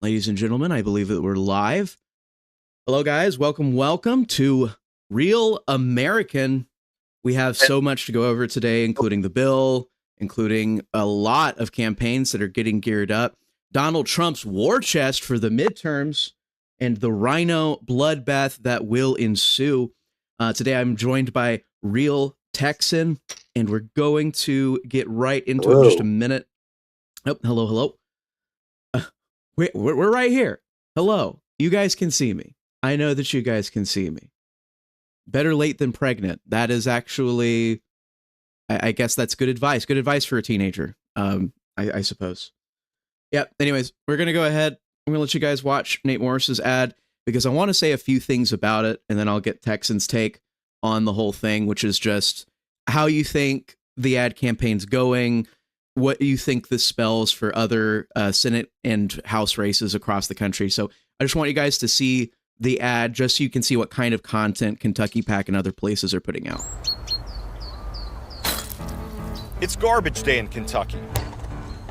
Ladies and gentlemen, I believe that we're live. Hello, guys. Welcome to Real American. We have so much to go over today, including the bill, including a lot of campaigns that are getting geared up, Donald Trump's war chest for the midterms, and the RINO bloodbath that will ensue. Today, I'm joined by Real Texan, and we're going to get right into it in just a minute. Oh, hello. We're right here. Hello. You guys can see me. I know that you guys can see me. Better late than pregnant. That is actually, I guess that's good advice. Good advice for a teenager, I suppose. Yeah, anyways, we're going to go ahead. I'm going to let you guys watch Nate Morris's ad because I want to say a few things about it, and then I'll get Texan's take on the whole thing, which is just how you think the ad campaign's going, what you think this spells for other Senate and House races across the country. So I just want you guys to see the ad just so you can see what kind of content Kentucky PAC and other places are putting out. It's garbage day in Kentucky.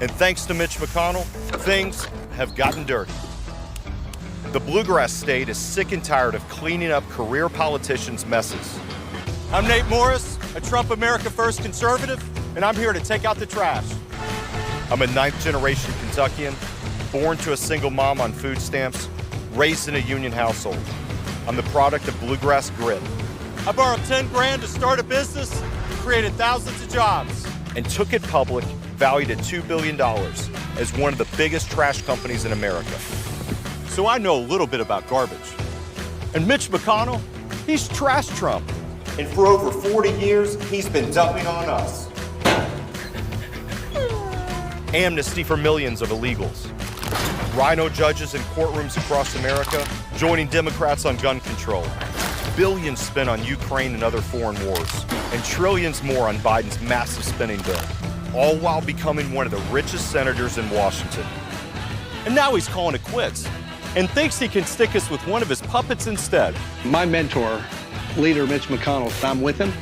And thanks to Mitch McConnell, things have gotten dirty. The Bluegrass state is sick and tired of cleaning up career politicians' messes. I'm Nate Morris, a Trump America First conservative, and I'm here to take out the trash. I'm a ninth-generation Kentuckian, born to a single mom on food stamps, raised in a union household. I'm the product of Bluegrass grit. I borrowed 10 grand to start a business and created thousands of jobs. And took it public, valued at $2 billion, as one of the biggest trash companies in America. So I know a little bit about garbage. And Mitch McConnell, he's trash Trump. And for over 40 years, he's been dumping on us. Amnesty for millions of illegals. RINO judges in courtrooms across America joining Democrats on gun control. Billions spent on Ukraine and other foreign wars. And trillions more on Biden's massive spending bill. All while becoming one of the richest senators in Washington. And now he's calling it quits and thinks he can stick us with one of his puppets instead. My mentor, leader Mitch McConnell, I'm with him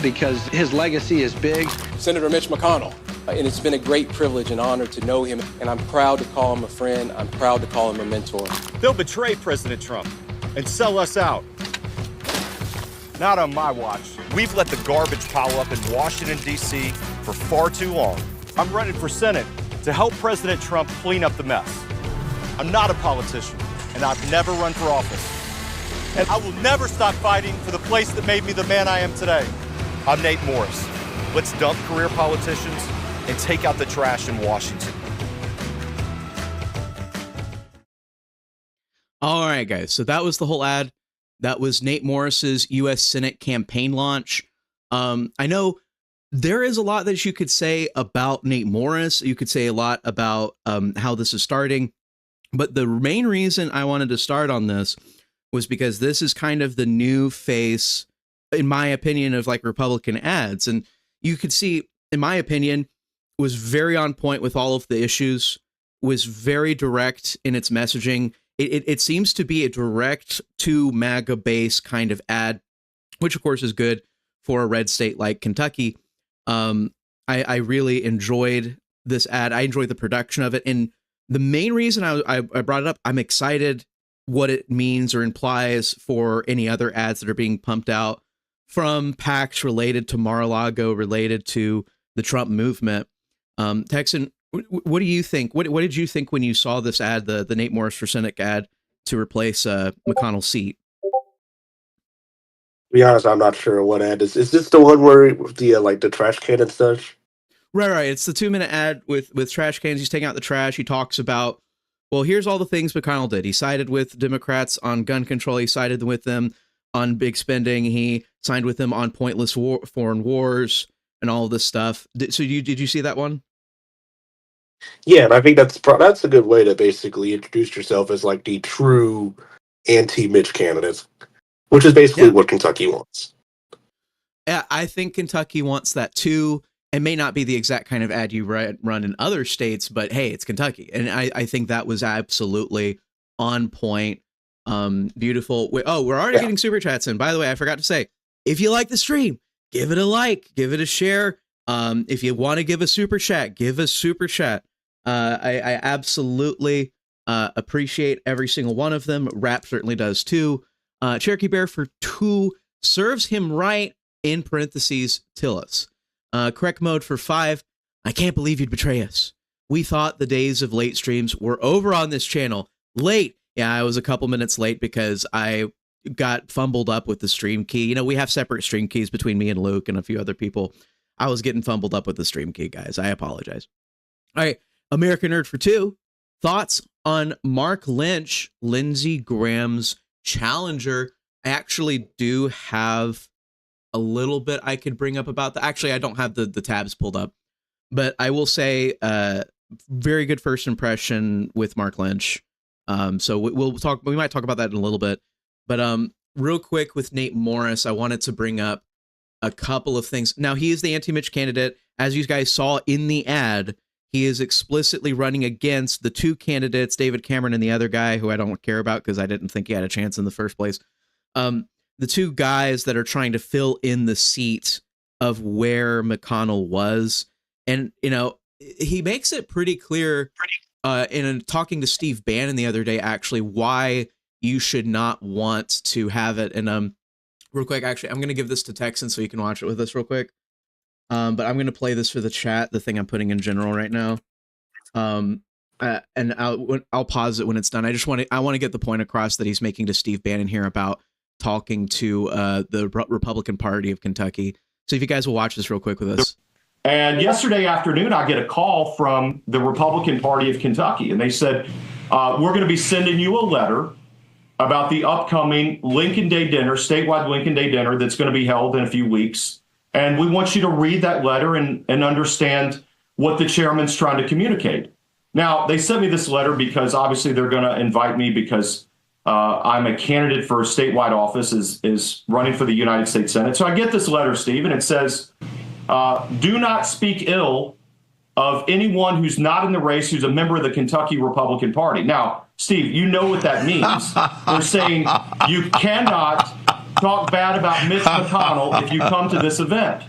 because his legacy is big. Senator Mitch McConnell, and it's been a great privilege and honor to know him, and I'm proud to call him a friend. I'm proud to call him a mentor. They'll betray President Trump and sell us out. Not on my watch. We've let the garbage pile up in Washington, D.C. for far too long. I'm running for Senate to help President Trump clean up the mess. I'm not a politician, and I've never run for office. And I will never stop fighting for the place that made me the man I am today. I'm Nate Morris. Let's dump career politicians and take out the trash in Washington. All right, guys. So that was the whole ad. That was Nate Morris's U.S. Senate campaign launch. I know there is a lot that you could say about Nate Morris. You could say a lot about how this is starting. But the main reason I wanted to start on this was because this is kind of the new face, in my opinion, of like Republican ads. And you could see, in my opinion, was very on point with all of the issues, was very direct in its messaging. It seems to be a direct to MAGA base kind of ad, which of course is good for a red state like Kentucky. I really enjoyed this ad. I enjoyed the production of it. And the main reason I brought it up, I'm excited what it means or implies for any other ads that are being pumped out from PACs related to Mar-a-Lago, related to the Trump movement. Texan, what do you think? What did you think when you saw this ad, the Nate Morris for Senate ad to replace McConnell's seat? To be honest, I'm not sure what ad is. Is this the one where with the like the trash can and such? Right. It's the 2-minute ad with trash cans. He's taking out the trash. He talks about, well, here's all the things McConnell did. He sided with Democrats on gun control. He sided with them on big spending. He signed with them on pointless foreign wars and all of this stuff. Did you see that one? Yeah, and I think that's a good way to basically introduce yourself as like the true anti-Mitch candidate, which is basically what Kentucky wants. Yeah, I think Kentucky wants that too. It may not be the exact kind of ad you run in other states, but hey, it's Kentucky. And I think that was absolutely on point. Beautiful. We're already getting super chats in. By the way, I forgot to say, if you like the stream, give it a like, give it a share. If you want to give a super chat, give a super chat. I absolutely Appreciate every single one of them. Rap certainly does too. Cherokee Bear for 2 serves him right, in parentheses, Tillis. Correct Mode for 5. I can't believe you'd betray us. We thought the days of late streams were over on this channel. Late. Yeah, I was a couple minutes late because I got fumbled up with the stream key. You know, we have separate stream keys between me and Luke and a few other people. I was getting fumbled up with the stream key, guys. I apologize. All right. American Nerd for 2. Thoughts on Mark Lynch, Lindsey Graham's challenger. I actually do have a little bit I could bring up about that. Actually, I don't have the tabs pulled up, but I will say very good first impression with Mark Lynch. So we might talk about that in a little bit, but real quick with Nate Morris, I wanted to bring up a couple of things. Now, he is the anti-Mitch candidate. As you guys saw in the ad, he is explicitly running against the 2 candidates, David Cameron and the other guy who I don't care about because I didn't think he had a chance in the first place. The 2 guys that are trying to fill in the seat of where McConnell was. And, you know, he makes it pretty clear in talking to Steve Bannon the other day, actually, why you should not want to have it. And real quick, actually, I'm going to give this to Texan so you can watch it with us real quick. But I'm going to play this for the chat, the thing I'm putting in general right now. And I'll pause it when it's done. I want to get the point across that he's making to Steve Bannon here about talking to the Republican Party of Kentucky. So if you guys will watch this real quick with us. And yesterday afternoon, I get a call from the Republican Party of Kentucky, and they said, we're going to be sending you a letter about the upcoming Lincoln Day dinner, statewide Lincoln Day dinner that's going to be held in a few weeks. And we want you to read that letter and understand what the chairman's trying to communicate. Now, they sent me this letter because obviously they're going to invite me because I'm a candidate for a statewide office, is running for the United States Senate. So I get this letter, Steve, and it says, do not speak ill of anyone who's not in the race, who's a member of the Kentucky Republican Party. Now, Steve, you know what that means. They're saying you cannot talk bad about Mitch McConnell if you come to this event.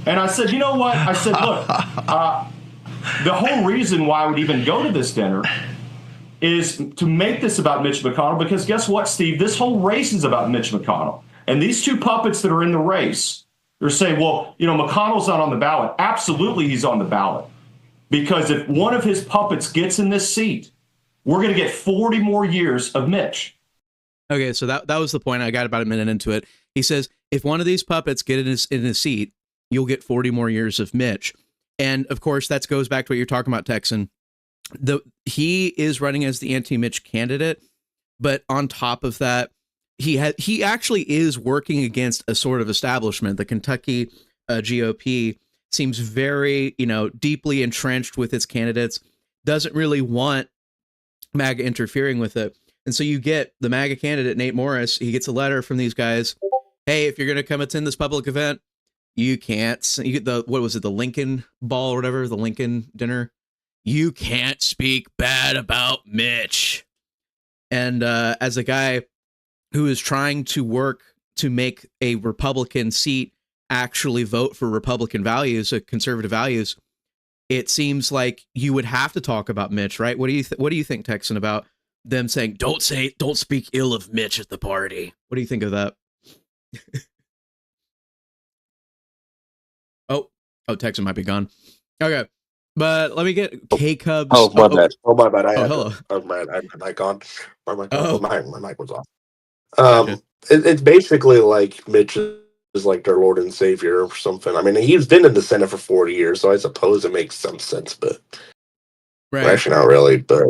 And I said, you know what? I said, look, the whole reason why I would even go to this dinner is to make this about Mitch McConnell, because guess what, Steve? This whole race is about Mitch McConnell. And these 2 puppets that are in the race, they're saying, well, you know, McConnell's not on the ballot. Absolutely, he's on the ballot. Because if one of his puppets gets in this seat, we're going to get 40 more years of Mitch. Okay, so that was the point. I got about a minute into it. He says, if one of these puppets get in his seat, you'll get 40 more years of Mitch. And of course, that goes back to what you're talking about, Texan. He is running as the anti-Mitch candidate, but on top of that, he actually is working against a sort of establishment. The Kentucky GOP seems very, deeply entrenched with its candidates, doesn't really want MAGA interfering with it. And so you get the MAGA candidate, Nate Morris. He gets a letter from these guys. Hey, if you're going to come attend this public event, you can't. You get the Lincoln Ball or whatever, the Lincoln dinner. You can't speak bad about Mitch. And as a guy who is trying to work to make a Republican seat actually vote for Republican values, conservative values, it seems like you would have to talk about Mitch, right? What do you think, Texan, about them saying don't speak ill of Mitch at the party? What do you think of that? oh, Texan might be gone. Okay, but let me get K Cubs. Oh, my bad. My bad. Hello. I had my mic on. My mic was off. Gotcha. It's basically like Mitch is like their Lord and Savior or something. I mean, he's been in the Senate for 40 years, so I suppose it makes some sense, but right. Actually not really. But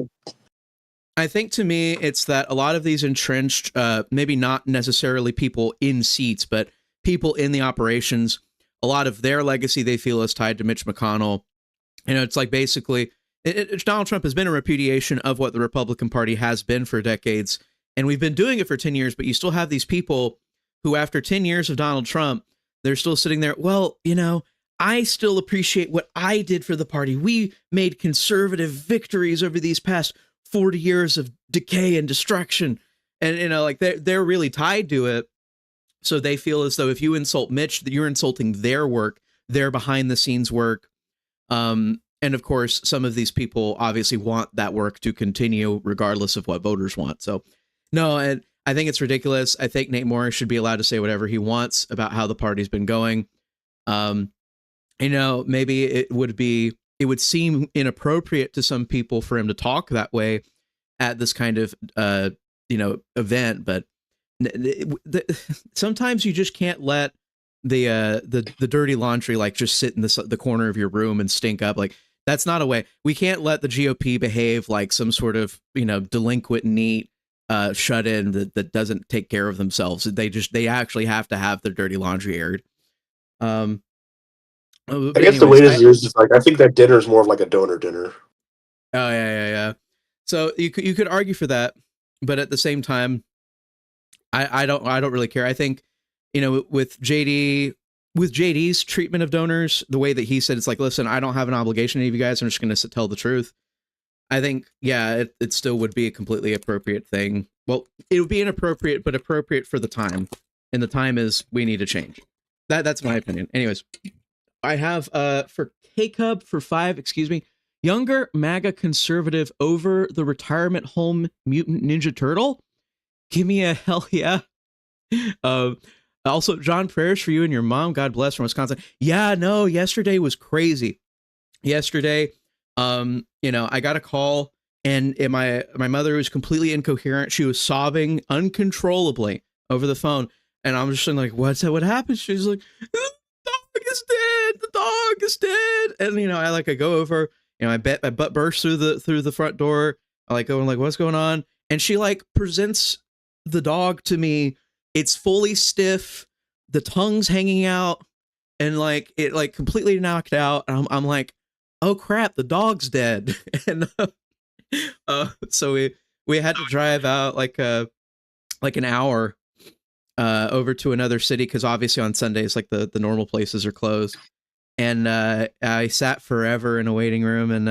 I think to me, it's that a lot of these entrenched, maybe not necessarily people in seats, but people in the operations, a lot of their legacy they feel is tied to Mitch McConnell. It's like basically Donald Trump has been a repudiation of what the Republican Party has been for decades. And we've been doing it for 10 years, but you still have these people who, after 10 years of Donald Trump, they're still sitting there. Well, I still appreciate what I did for the party. We made conservative victories over these past 40 years of decay and destruction. And, like they're really tied to it. So they feel as though if you insult Mitch, that you're insulting their work, their behind the scenes work. And of course, some of these people obviously want that work to continue regardless of what voters want. So no, and I think it's ridiculous. I think Nate Morris should be allowed to say whatever he wants about how the party's been going. Maybe it would seem inappropriate to some people for him to talk that way at this kind of, event. But sometimes you just can't let the dirty laundry like just sit in the corner of your room and stink up. Like, that's not a way. We can't let the GOP behave like some sort of, delinquent neat shut in that doesn't take care of themselves. They actually have to have their dirty laundry aired. I guess the way this is like, I think that dinner is more of like a donor dinner. Oh yeah. So you could argue for that, but at the same time, I don't really care. I think, with JD's treatment of donors, the way that he said, it's like, listen, I don't have an obligation to any of you guys. I'm just going to tell the truth. I think, yeah, it still would be a completely appropriate thing. Well, it would be inappropriate, but appropriate for the time. And the time is we need to change. That's my opinion. Anyways, I have for K-Cub for 5, younger MAGA conservative over the retirement home mutant Ninja Turtle. Give me a hell yeah. Also, John, prayers for you and your mom. God bless, from Wisconsin. Yeah, no, yesterday was crazy. Yesterday, I got a call, and my mother was completely incoherent. She was sobbing uncontrollably over the phone, and I'm just like, what happened? She's like, the dog is dead. The dog is dead. And I go over, my butt bursts through the front door. I go and what's going on? And she presents the dog to me. It's fully stiff, the tongue's hanging out, and it completely knocked out. And I'm like, oh crap, the dog's dead. And so we had to drive out an hour over to another city, because obviously on Sundays the normal places are closed. And I sat forever in a waiting room, and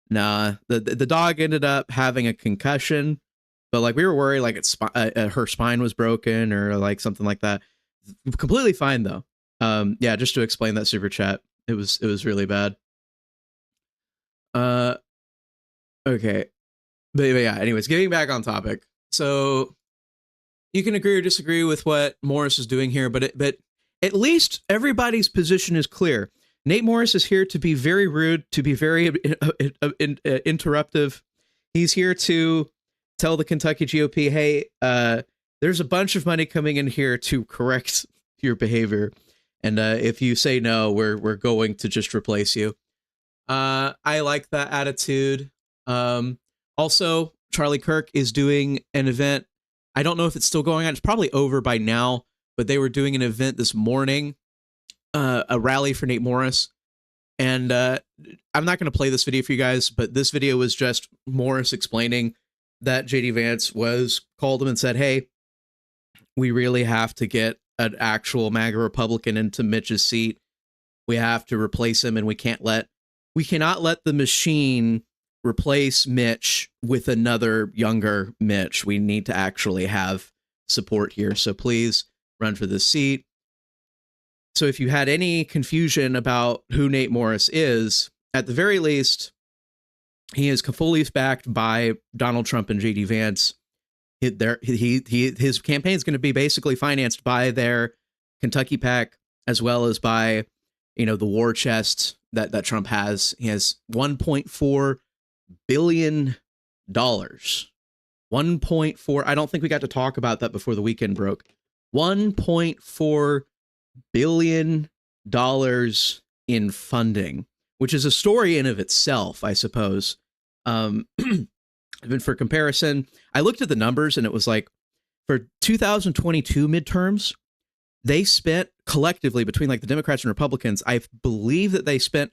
the dog ended up having a concussion. But we were worried her spine was broken or something like that. Completely fine though. Yeah, just to explain that super chat, it was really bad. Okay, but yeah. Anyways, getting back on topic. So you can agree or disagree with what Morris is doing here, but at least everybody's position is clear. Nate Morris is here to be very rude, to be very interruptive. He's here to tell the Kentucky GOP, hey, there's a bunch of money coming in here to correct your behavior, and if you say no, we're going to just replace you. I like that attitude. Also, Charlie Kirk is doing an event. I don't know if it's still going on. It's probably over by now, but they were doing an event this morning, a rally for Nate Morris. And I'm not going to play this video for you guys, but this video was just Morris explaining that JD Vance called him and said, hey, we really have to get an actual MAGA Republican into Mitch's seat. We have to replace him, and we cannot let the machine replace Mitch with another younger Mitch. We need to actually have support here. So please run for this seat. So if you had any confusion about who Nate Morris is, at the very least, he is fully backed by Donald Trump and JD Vance. His campaign is going to be basically financed by their Kentucky PAC, as well as by, the war chest that Trump has. He has $1.4 billion. 1.4. I don't think we got to talk about that before the weekend broke. $1.4 billion in funding, which is a story in of itself, I suppose. For comparison, I looked at the numbers, and it was for 2022 midterms, they spent collectively between the Democrats and Republicans, I believe that they spent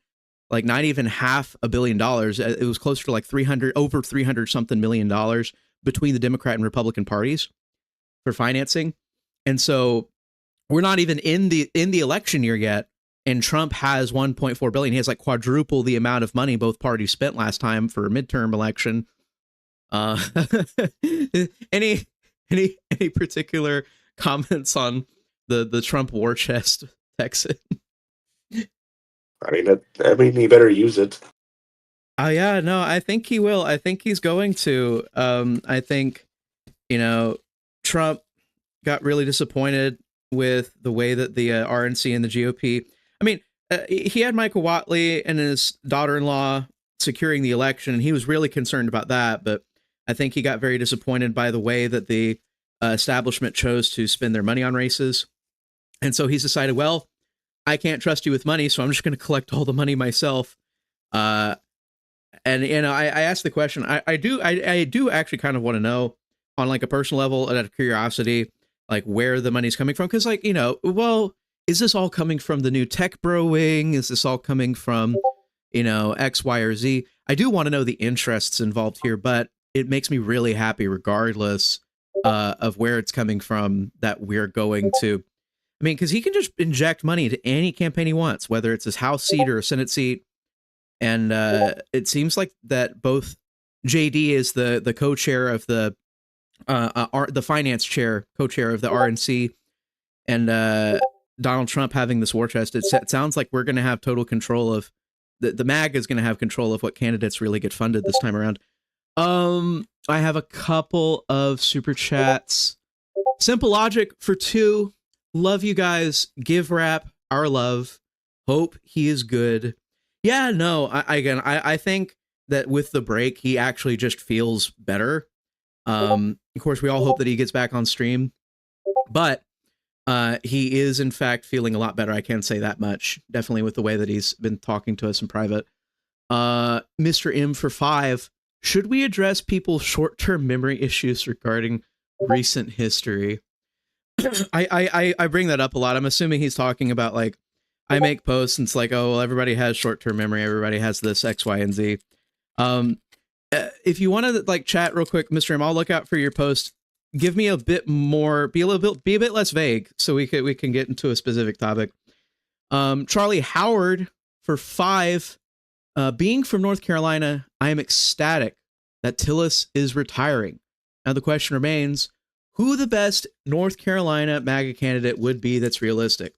not even $500 million. It was closer to over 300 something $million between the Democrat and Republican parties for financing. And so we're not even in the election year yet, and Trump has $1.4 billion. He has quadruple the amount of money both parties spent last time for a midterm election. Any particular comments on the Trump war chest, Texan? He better use it. Oh yeah, no, I think he will. I think he's going to. I think, Trump got really disappointed with the way that the RNC and the GOP. I mean, he had Michael Whatley and his daughter-in-law securing the election, and he was really concerned about that. But I think he got very disappointed by the way that the establishment chose to spend their money on races. And so he's decided, well, I can't trust you with money, so I'm just going to collect all the money myself. And I asked the question. I do actually kind of want to know, on like a personal level, out of curiosity, like where the money's coming from, because well, is this all coming from the new tech bro wing? Is this all coming from X, Y, or Z? I do want to know the interests involved here, but it makes me really happy regardless of where it's coming from, that we're going to. I mean, because he can just inject money into any campaign he wants, whether it's his House seat or a Senate seat. And it seems like that both JD is the co-chair of the finance chair, co-chair of the RNC, and Donald Trump having this war chest. It sounds like we're going to have total control of the MAGA is going to have control of what candidates really get funded this time around. I have a couple of super chats. Simple Logic for 2. Love you guys. Give Rap our love. Hope he is good. Yeah, no, I think that with the break, he actually just feels better. Of course, we all hope that he gets back on stream, but he is, in fact, feeling a lot better. I can't say that much. Definitely with the way that he's been talking to us in private. Mr. M for 5. Should we address people's short-term memory issues regarding recent history? I bring that up a lot. I'm assuming he's talking about, like, I make posts and it's like, oh, well, everybody has short-term memory. Everybody has this X, Y, and Z. If you want to like chat real quick, Mr. M, I'll look out for your post. Give me a bit more, be a bit less vague, so we can get into a specific topic. Charlie Howard for 5. Being from North Carolina, I am ecstatic that Tillis is retiring. Now the question remains, who the best North Carolina MAGA candidate would be that's realistic?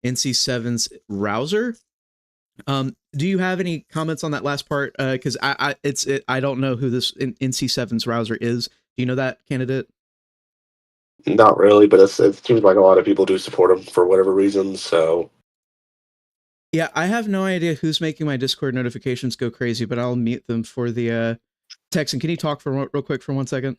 NC7's Rouser? Do you have any comments on that last part? Because I don't know who this NC7's Rouser is. Do you know that candidate? Not really, but it seems like a lot of people do support him for whatever reason. So yeah, I have no idea who's making my Discord notifications go crazy, but I'll mute them for the Texan. Can you talk for real quick for 1 second?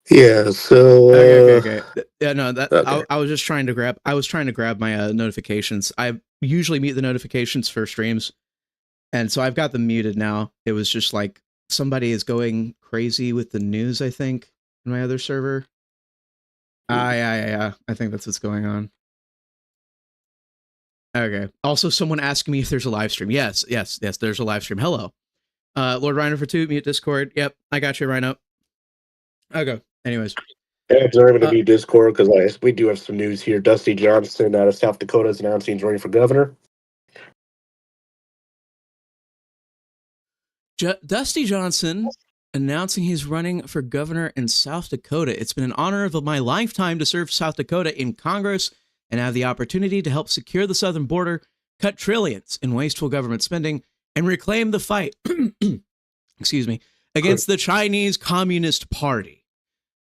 Yeah. So okay. Yeah, no, that okay. I was just trying to grab. I was trying to grab my notifications. I usually mute the notifications for streams, and so I've got them muted now. It was just like somebody is going crazy with the news, I think, in my other server. Yeah. I think that's what's going on. Okay. Also, someone asking me if there's a live stream. Yes, there's a live stream. Hello. Lord Rhino for 2, mute Discord. Yep, I got you, Rhino. Okay. Anyways. Yeah, it's not going to be Discord because we do have some news here. Dusty Johnson out of South Dakota is announcing he's running for governor. Dusty Johnson announcing he's running for governor in South Dakota. It's been an honor of my lifetime to serve South Dakota in Congress and have the opportunity to help secure the southern border, cut trillions in wasteful government spending, and reclaim the fight excuse me, against the Chinese Communist Party.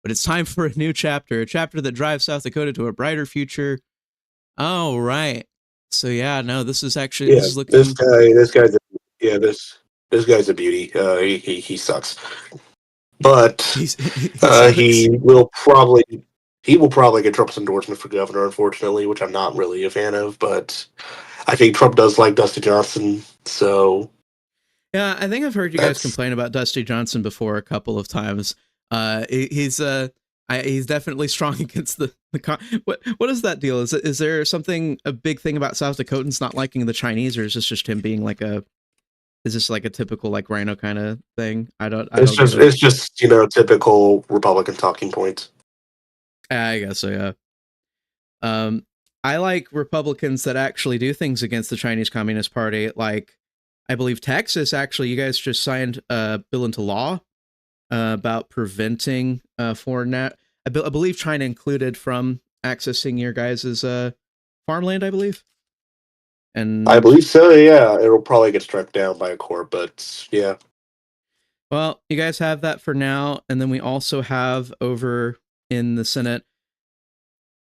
But it's time for a new chapter, a chapter that drives South Dakota to a brighter future. All right. So yeah, no, this is actually this is looking. This guy's a beauty. He sucks, but he will probably get Trump's endorsement for governor, unfortunately, which I'm not really a fan of. But I think Trump does like Dusty Johnson, so yeah, I think I've heard you guys complain about Dusty Johnson before a couple of times. He's definitely strong against the what is that deal? Is there a big thing about South Dakotans not liking the Chinese, or is this just him being like is this like a typical like RINO kind of thing? It's just typical Republican talking points. I guess so, yeah. I like Republicans that actually do things against the Chinese Communist Party. Like, I believe Texas, actually, you guys just signed a bill into law about preventing foreign I believe China included from accessing your guys' farmland, I believe. And I believe so. Yeah, it'll probably get struck down by a court, but yeah. Well, you guys have that for now, and then we also have over in the Senate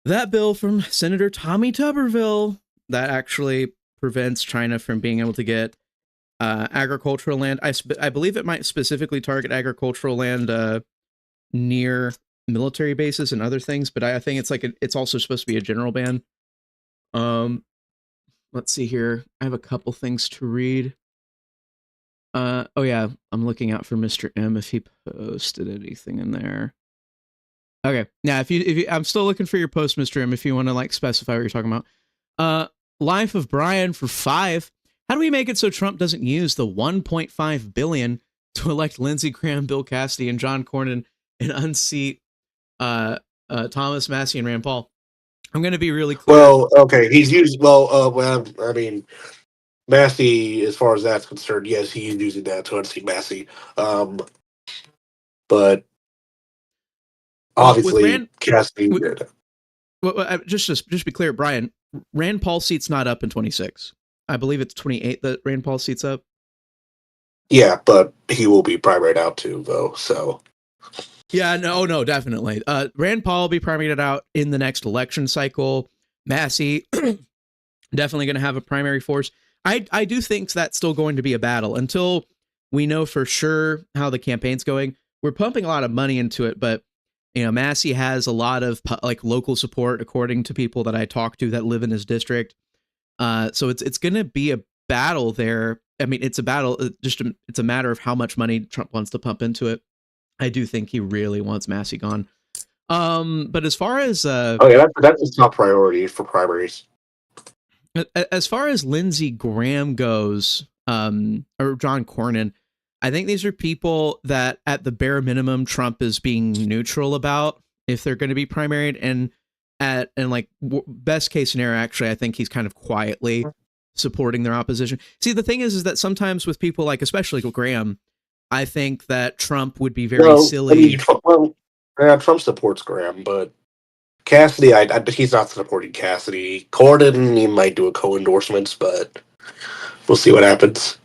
that bill from Senator Tommy Tuberville that actually prevents China from being able to get agricultural land. I believe it might specifically target agricultural land near military bases and other things, but I think it's also supposed to be a general ban. Let's see here. I have a couple things to read. Oh yeah, I'm looking out for Mr. M if he posted anything in there. Okay, yeah, if you, I'm still looking for your post, Mr. M, if you want to like specify what you're talking about. Life of Brian for 5. How do we make it so Trump doesn't use the 1.5 billion to elect Lindsey Graham, Bill Cassidy, and John Cornyn and unseat Thomas Massie and Rand Paul? I'm going to be really clear. Well, okay, he's used. Well, I mean, Massie, as far as that's concerned, yes, he's using that to unseat Massie. But obviously, Cassidy. Just be clear, Brian. Rand Paul seat's not up in 26. I believe it's 28 that Rand Paul seat's up. Yeah, but he will be primaried out too, though. So. Yeah, no, definitely. Rand Paul will be primaried out in the next election cycle. Massie definitely going to have a primary force. I do think that's still going to be a battle until we know for sure how the campaign's going. We're pumping a lot of money into it, but you know, Massie has a lot of like local support, according to people that I talk to that live in his district. So it's going to be a battle there. I mean, it's a battle. It's a matter of how much money Trump wants to pump into it. I do think he really wants Massie gone. But as far as that's his top priority for primaries. As far as Lindsey Graham goes, or John Cornyn, I think these are people that at the bare minimum Trump is being neutral about if they're going to be primaried, and best case scenario, actually, I think he's kind of quietly supporting their opposition. See, the thing is that sometimes with people like, especially Graham, I think that Trump would be very silly. Trump supports Graham, but Cassidy, he's not supporting Cassidy. Cornyn, he might do a co-endorsements, but we'll see what happens.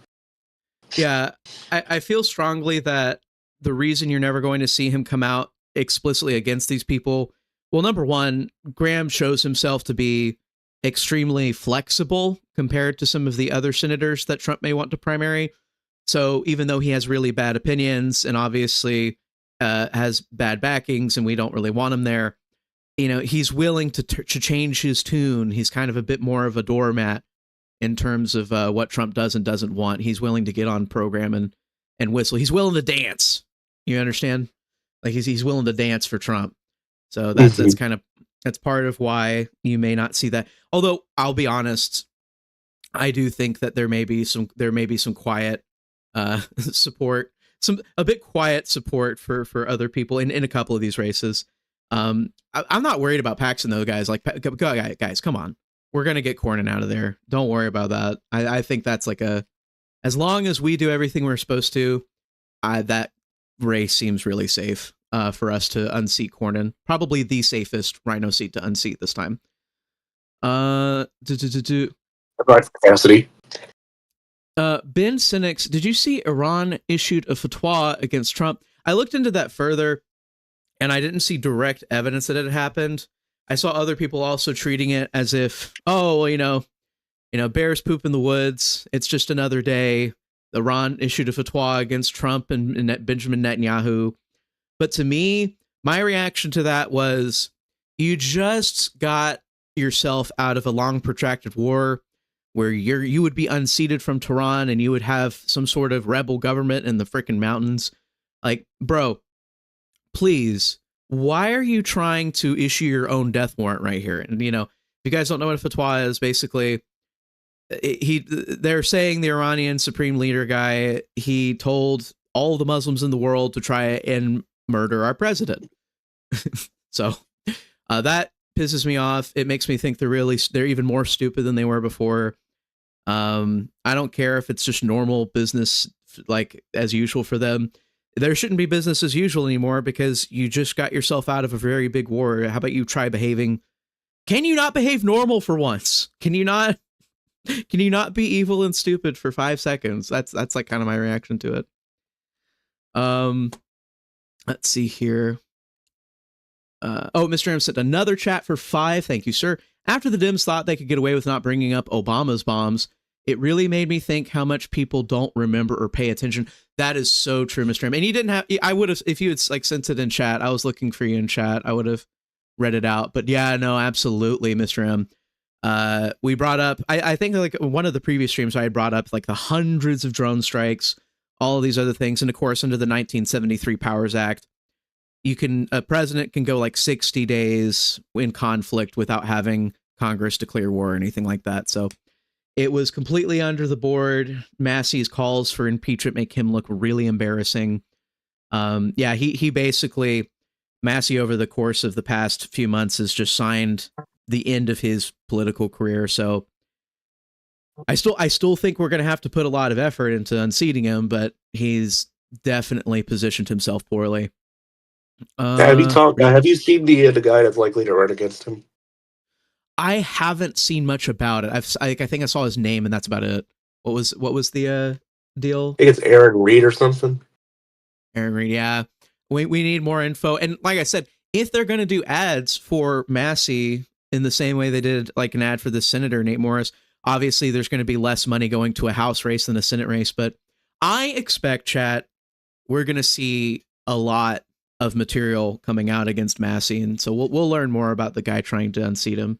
Yeah, I feel strongly that the reason you're never going to see him come out explicitly against these people, well, number one, Graham shows himself to be extremely flexible compared to some of the other senators that Trump may want to primary. So even though he has really bad opinions and obviously has bad backings and we don't really want him there, you know, he's willing to change his tune. He's kind of a bit more of a doormat in terms of what Trump does and doesn't want. He's willing to get on program and whistle. He's willing to dance. You understand? Like he's willing to dance for Trump. So that's part of why you may not see that. Although I'll be honest, I do think that there may be some quiet support, a bit quiet support for other people in a couple of these races. I'm not worried about Paxton though, guys. Like, guys, come on, we're gonna get Cornyn out of there. Don't worry about that. I think that's like as long as we do everything we're supposed to, that race seems really safe for us to unseat Cornyn. Probably the safest RINO seat to unseat this time. Capacity. Ben Sinix, did you see Iran issued a fatwa against Trump? I looked into that further, and I didn't see direct evidence that it had happened. I saw other people also treating it as if, oh, well, you know, bears poop in the woods. It's just another day. Iran issued a fatwa against Trump and Benjamin Netanyahu. But to me, my reaction to that was, you just got yourself out of a long, protracted war where you would be unseated from Tehran and you would have some sort of rebel government in the freaking mountains. Like, bro, please, why are you trying to issue your own death warrant right here? And, you know, if you guys don't know what a fatwa is, basically, they're saying the Iranian supreme leader guy, he told all the Muslims in the world to try and murder our president. So that pisses me off. It makes me think they're even more stupid than they were before. I don't care if it's just normal business, like as usual for them. There shouldn't be business as usual anymore because you just got yourself out of a very big war. How about you try behaving? Can you not behave normal for once? Can you not? Can you not be evil and stupid for 5 seconds? That's like kind of my reaction to it. Let's see here. Mr. M sent another chat for 5. Thank you, sir. After the Dems thought they could get away with not bringing up Obama's bombs, it really made me think how much people don't remember or pay attention. That is so true, Mr. M. And you didn't have, I would have, if you had like sent it in chat, I was looking for you in chat, I would have read it out. But yeah, no, absolutely, Mr. M. We brought up, I think like one of the previous streams I had brought up like the hundreds of drone strikes, all of these other things. And of course, under the 1973 Powers Act, a president can go like 60 days in conflict without having Congress declare war or anything like that. So it was completely under the board. Massie's calls for impeachment make him look really embarrassing. He basically, Massie over the course of the past few months has just signed the end of his political career. So I still think we're going to have to put a lot of effort into unseating him, but he's definitely positioned himself poorly. Have you seen the guy that's likely to run against him? I haven't seen much about it. I think I saw his name and that's about it. What was the deal? I think it's Aaron Reed or something. Aaron Reed, yeah. We need more info. And like I said, if they're going to do ads for Massie in the same way they did like an ad for the Senator, Nate Morris, obviously there's going to be less money going to a House race than a Senate race. But I expect, chat, we're going to see a lot of material coming out against Massie. And so we'll learn more about the guy trying to unseat him.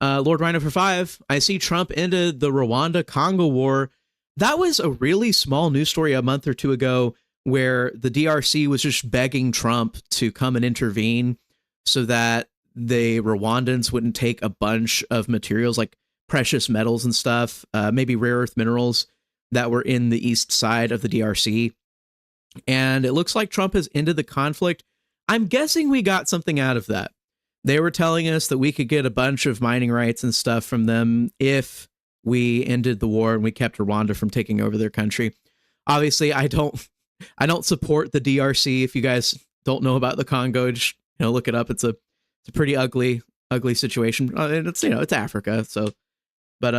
Lord Rhino for 5. I see Trump ended the Rwanda-Congo war. That was a really small news story a month or two ago where the DRC was just begging Trump to come and intervene so that the Rwandans wouldn't take a bunch of materials like precious metals and stuff, maybe rare earth minerals that were in the east side of the DRC. And it looks like Trump has ended the conflict. I'm guessing we got something out of that. They were telling us that we could get a bunch of mining rights and stuff from them if we ended the war and we kept Rwanda from taking over their country. Obviously, I don't support the DRC. If you guys don't know about the Congo, just look it up. It's a pretty ugly situation. And it's Africa. So, but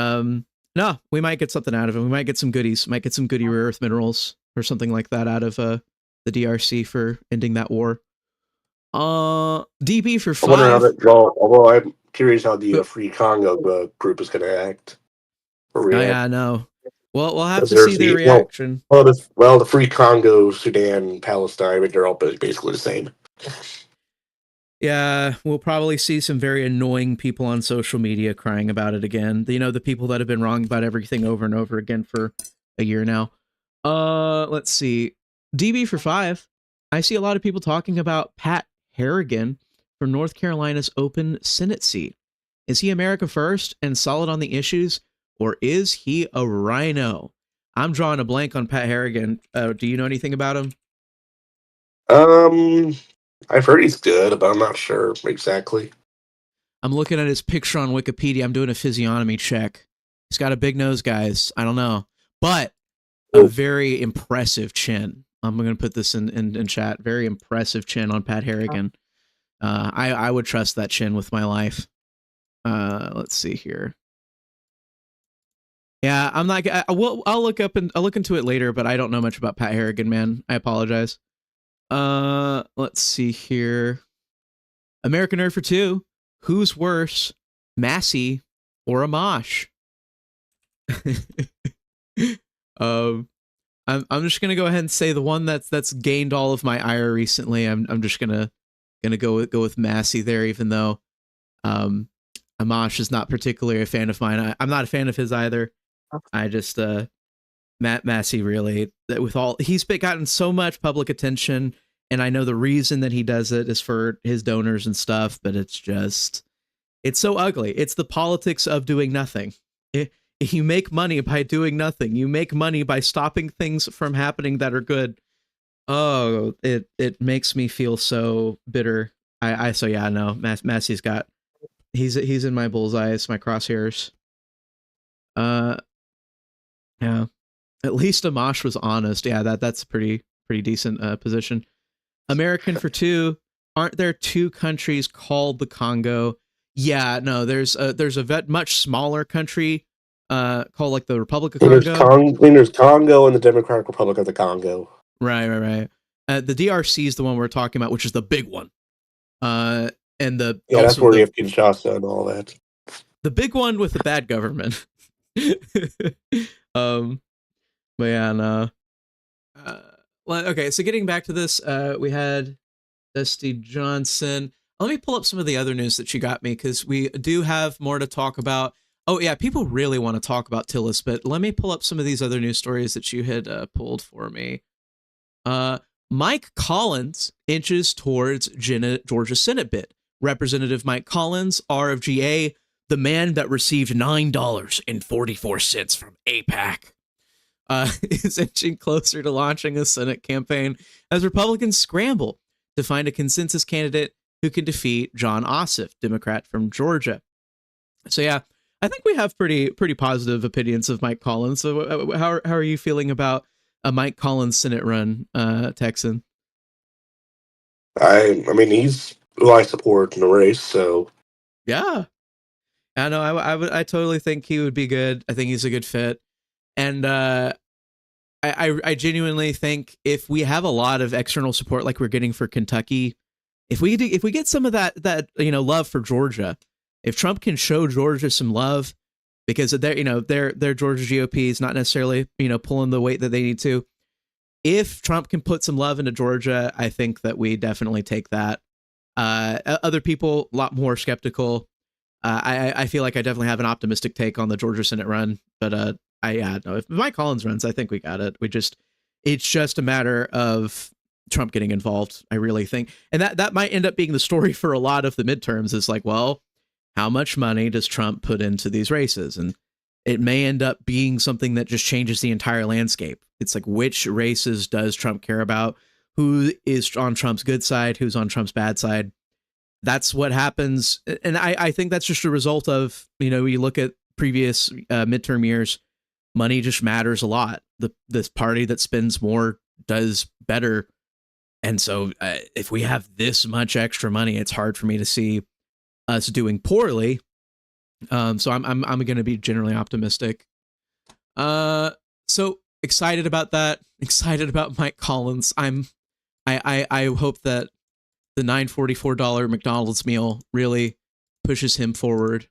no, we might get something out of it. We might get some goodies. Might get some goody rare earth minerals or something like that out of the DRC for ending that war. DB for 5. I wonder although I'm curious how the Free Congo group is going to act. Oh yeah, no. Well, we'll have to see their reaction. The Free Congo, Sudan, Palestine, they're all basically the same. Yeah, we'll probably see some very annoying people on social media crying about it again. The people that have been wrong about everything over and over again for a year now. Let's see. DB for 5. I see a lot of people talking about Pat Harrigan for North Carolina's open Senate seat. Is he America first and solid on the issues, or is he a RINO? I'm drawing a blank on Pat Harrigan. Do you know anything about him? I've heard he's good, but I'm not sure exactly. I'm looking at his picture on Wikipedia. I'm doing a physiognomy check. He's got a big nose, guys. I don't know. But a very impressive chin. I'm going to put this in chat. Very impressive chin on Pat Harrigan. I would trust that chin with my life. Let's see here. Yeah, I'm not. I'll look into it later, but I don't know much about Pat Harrigan, man. I apologize. Let's see here. American Nerd for 2. Who's worse, Massie or Amash? I'm just gonna go ahead and say the one that's gained all of my ire recently. I'm just gonna go with Massie there, even though Amash is not particularly a fan of mine. I'm not a fan of his either. I just Massie really, he's gotten so much public attention, and I know the reason that he does it is for his donors and stuff, but it's so ugly. It's the politics of doing nothing. You make money by doing nothing. You make money by stopping things from happening that are good. Oh, it makes me feel so bitter. So yeah, no, Massie's he's in my bullseyes, my crosshairs. Yeah. At least Amash was honest. Yeah, that's a pretty decent position. American for 2. Aren't there 2 countries called the Congo? Yeah, no, there's a much smaller country called like the Republic of And Congo. there's Congo and the Democratic Republic of the Congo. Right. The DRC is the one we're talking about, which is the big one. And That's where you have Kinshasa and all that. The big one with the bad government. But yeah, no. Well, okay, so getting back to this, we had Dusty Johnson. Let me pull up some of the other news that you got me, because we do have more to talk about. Oh yeah, people really want to talk about Tillis, but let me pull up some of these other news stories that you had pulled for me. Mike Collins inches towards Georgia Senate bid. Representative Mike Collins, R of GA, the man that received $9.44 from AIPAC, is inching closer to launching a Senate campaign as Republicans scramble to find a consensus candidate who can defeat John Ossoff, Democrat from Georgia. So yeah, I think we have pretty positive opinions of Mike Collins. So how are you feeling about a Mike Collins Senate run, Texan? I mean, he's who I support in the race, so yeah, I know. I totally think he would be good. I think he's a good fit, and I genuinely think if we have a lot of external support like we're getting for Kentucky, if we get some of that love for Georgia, if Trump can show Georgia some love, because their Georgia GOP is not necessarily pulling the weight that they need to. If Trump can put some love into Georgia, I think that we definitely take that. Other people a lot more skeptical. I feel like I definitely have an optimistic take on the Georgia Senate run, but no, if Mike Collins runs, I think we got it. It's just a matter of Trump getting involved, I really think. And that might end up being the story for a lot of the midterms, is like, well, how much money does Trump put into these races? And it may end up being something that just changes the entire landscape. It's like, which races does Trump care about? Who is on Trump's good side? Who's on Trump's bad side? That's what happens. And I think that's just a result of, you look at previous midterm years, money just matters a lot. This party that spends more does better. And so if we have this much extra money, it's hard for me to see us doing poorly. So I'm going to be generally optimistic. So excited about that. Excited about Mike Collins. I hope that the $9.44 McDonald's meal really pushes him forward.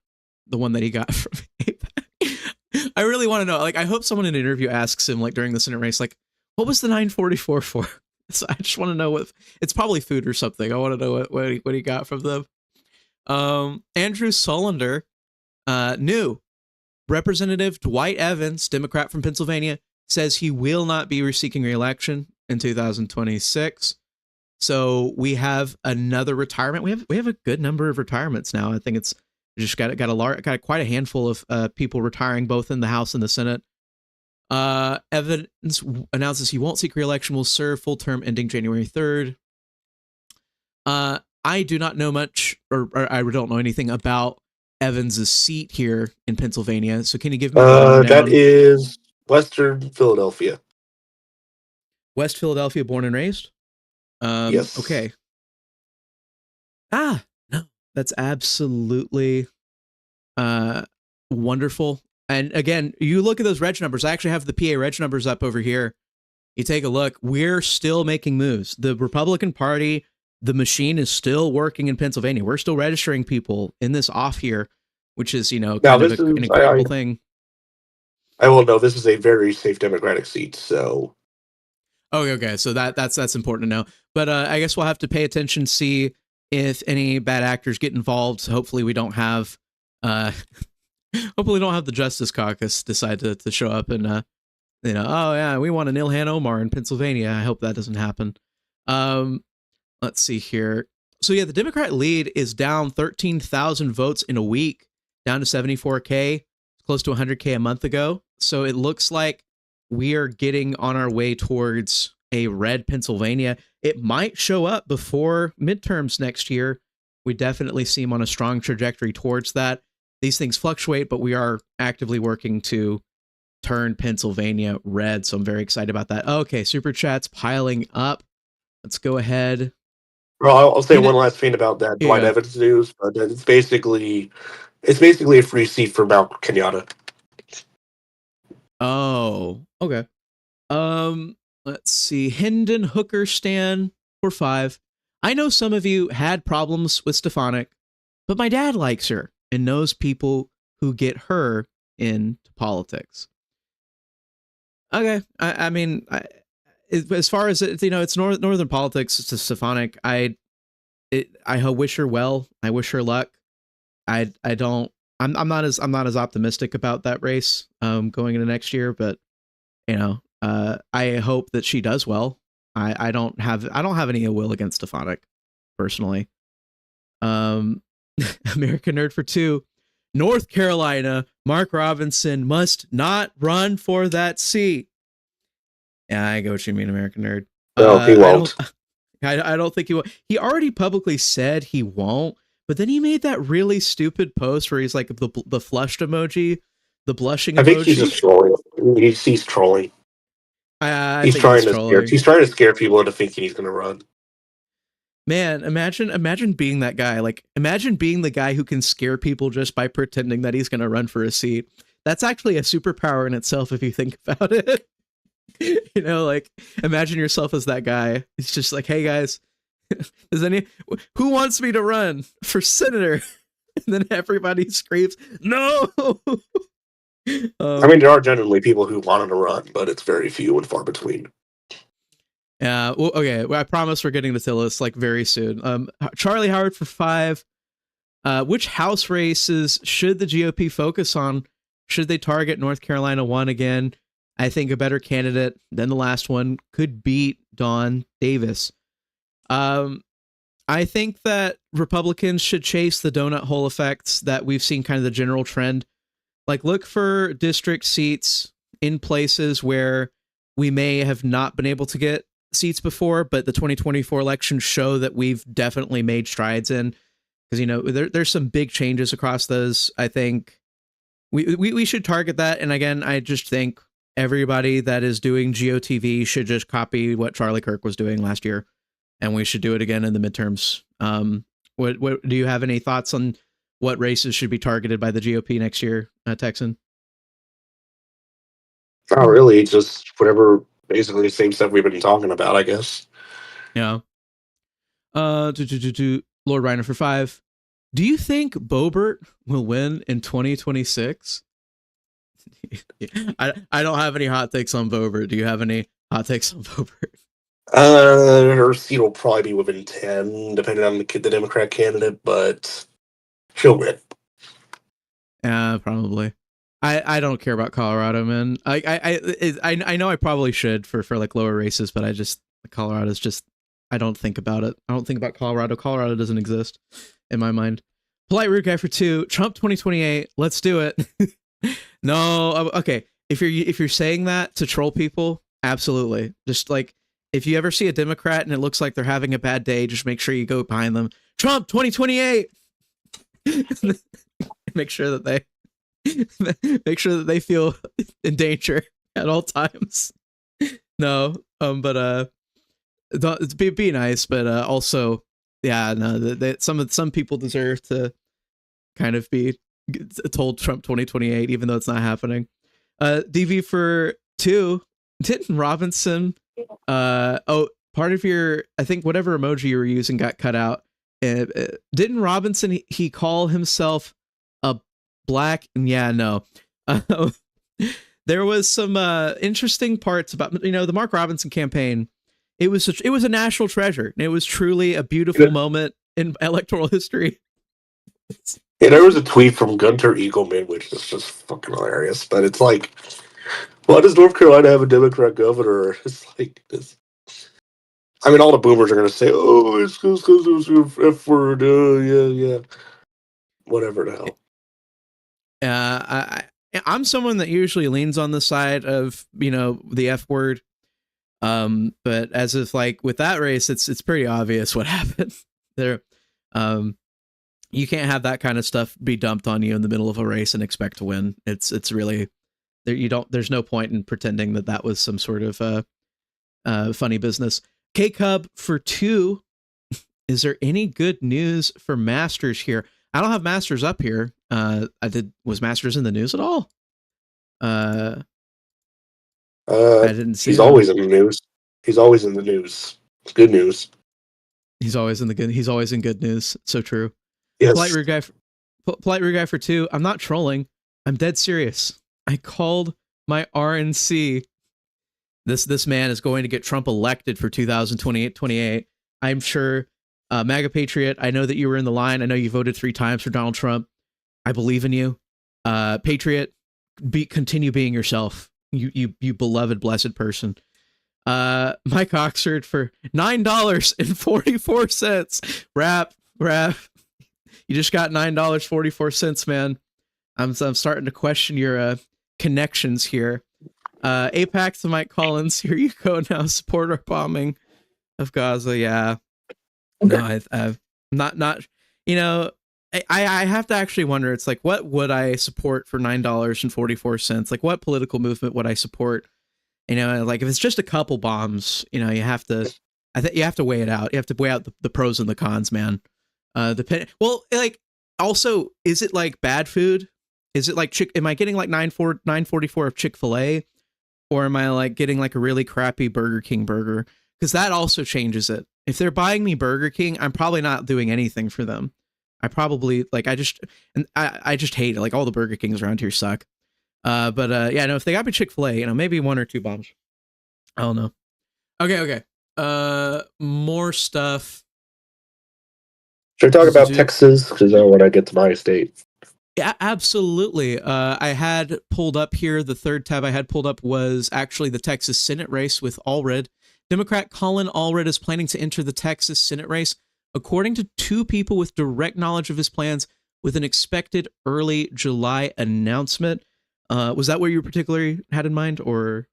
The one that he got from AIPAC. I really want to know. Like, I hope someone in an interview asks him, like, during the Senate race, like, what was the $9.44 for? So I just want to know what. It's probably food or something. I want to know what he got from them. Andrew Sullender, new Representative Dwight Evans, Democrat from Pennsylvania, says he will not be seeking re-election in 2026. So we have another retirement. We have a good number of retirements now. I think it's just got quite a handful of people retiring, both in the House and the Senate. Evans announces he won't seek re-election, will serve full term ending January 3rd. I do not know much, or I don't know anything about Evans's seat here in Pennsylvania. So can you give me a rundown? That is Western Philadelphia. West Philadelphia, born and raised? Yes. Okay. No, that's absolutely wonderful. And again, you look at those reg numbers. I actually have the PA reg numbers up over here. You take a look. We're still making moves. The Republican Party, the machine is still working in Pennsylvania. We're still registering people in this off here, which is, an incredible thing. I will know this is a very safe Democratic seat, so. Okay. So that's important to know. But I guess we'll have to pay attention, see if any bad actors get involved. Hopefully we don't have the Justice Caucus decide to show up and oh yeah, we want an Ilhan Omar in Pennsylvania. I hope that doesn't happen. Let's see here. So yeah, the Democrat lead is down 13,000 votes in a week, down to 74K, close to 100K a month ago. So it looks like we are getting on our way towards a red Pennsylvania. It might show up before midterms next year. We definitely seem on a strong trajectory towards that. These things fluctuate, but we are actively working to turn Pennsylvania red. So I'm very excited about that. Okay, super chats piling up. Let's go ahead Well, I'll say one last thing about that Dwight Evans news. It's basically a free seat for Mount Kenyatta. Oh, okay. Let's see. Hendon Hooker Stan for 5. I know some of you had problems with Stefanik, but my dad likes her and knows people who get her into politics. Okay, I mean, as far as it's northern politics, it's Stefanik. I wish her well. I wish her luck. I'm not as optimistic about that race going into next year, but I hope that she does well. I don't have any ill will against Stefanik personally. American Nerd for 2. North Carolina, Mark Robinson must not run for that seat. Yeah, I get what you mean, American Nerd. No, he won't. I don't think he will. He already publicly said he won't, but then he made that really stupid post where he's like the flushed emoji, the blushing emoji. I think he's just trolling. He's trolling. He's trying to scare people into thinking he's going to run. Man, imagine being that guy. Like, imagine being the guy who can scare people just by pretending that he's going to run for a seat. That's actually a superpower in itself if you think about it. Like, imagine yourself as that guy. It's just like, hey guys, who wants me to run for senator? And then everybody screams, no. I mean, there are generally people who want to run, but it's very few and far between. Yeah. Well, okay. Well, I promise we're getting to Tillis like very soon. Charlie Howard for 5. Which House races should the GOP focus on? Should they target North Carolina 1 again? I think a better candidate than the last one could beat Dawn Davis. I think that Republicans should chase the donut hole effects that we've seen, kind of the general trend. Like, look for district seats in places where we may have not been able to get seats before, but the 2024 elections show that we've definitely made strides in, because there's some big changes across those. I think we should target that. And again, I just think everybody that is doing GOTV should just copy what Charlie Kirk was doing last year, and we should do it again in the midterms. What do you have any thoughts on what races should be targeted by the GOP next year, Texan? Not really, just whatever, basically the same stuff we've been talking about, I guess. Yeah. Lord Reiner for 5. Do you think Boebert will win in 2026? I don't have any hot takes on Boebert. Do you have any hot takes on Boebert? Her seat will probably be within 10, depending on the Democrat candidate, but she'll win. Yeah, probably. I don't care about Colorado, man. I know I probably should for like lower races, but Colorado's just, I don't think about it. I don't think about Colorado. Colorado doesn't exist in my mind. Polite Rude Guy for 2. Trump 2028. Let's do it. No, okay. If you're saying that to troll people, absolutely. Just like, if you ever see a Democrat and it looks like they're having a bad day, just make sure you go behind them. Trump 2028. Make sure that they feel in danger at all times. No, but be nice, but also, yeah, no, some people deserve to kind of be told Trump 2028, even though it's not happening. DV for 2. Didn't Robinson? Part of your, I think whatever emoji you were using got cut out. Didn't Robinson he call himself a black? Yeah, no. There was some interesting parts about the Mark Robinson campaign. It was a national treasure. It was truly a beautiful moment in electoral history. Yeah, there was a tweet from Gunter Eagleman, which is just fucking hilarious. But it's like, why does North Carolina have a Democrat governor? It's like this. I mean, all the boomers are going to say, "Oh, it's because of F word." Yeah, whatever the hell. I'm someone that usually leans on the side of the F word. But as of like with that race, it's pretty obvious what happened there. You can't have that kind of stuff be dumped on you in the middle of a race and expect to win. It's really there. There's no point in pretending that was some sort of funny business. K Cub for 2. is there any good news for Masters here? I don't have Masters up here. Was Masters in the news at all? I didn't see He's him. always in the news. He's always in the news. It's good news. He's always in good news. So true. Yes. Polite rude guy for 2. I'm not trolling. I'm dead serious. I called my RNC. This man is going to get Trump elected for 2028. I'm sure. MAGA Patriot, I know that you were in the line. I know you voted 3 times for Donald Trump. I believe in you. Patriot, continue being yourself. You beloved, blessed person. Mike Oxford for $9.44. Rap. You just got $9.44, man. I'm starting to question your connections here. Apex to Mike Collins. Here you go now. Support our bombing of Gaza. Yeah. No, I've not. You know, I have to actually wonder. It's like, what would I support for $9.44? Like, what political movement would I support? You know, like if it's just a couple bombs, you know, you have to. You have to weigh it out. You have to weigh out the pros and the cons, man. Well, like, also, is it like bad food? Is it like am I getting like $9.44 of Chick-fil-A, or am I like getting like a really crappy Burger King burger? Because that also changes it. If they're buying me Burger King, I'm probably not doing anything for them. I probably like I just hate it. Like all the Burger Kings around here suck. But yeah, no, if they got me Chick-fil-A, you know, maybe 1 or 2 bombs. I don't know. Okay. More stuff. Should I talk about Texas? Because I want to get to my state. Yeah, absolutely. I had pulled up here. The third tab I had pulled up was actually the Texas Senate race with Allred. Democrat Colin Allred is planning to enter the Texas Senate race, according to 2 people with direct knowledge of his plans, with an expected early July announcement. Was that what you particularly had in mind, or?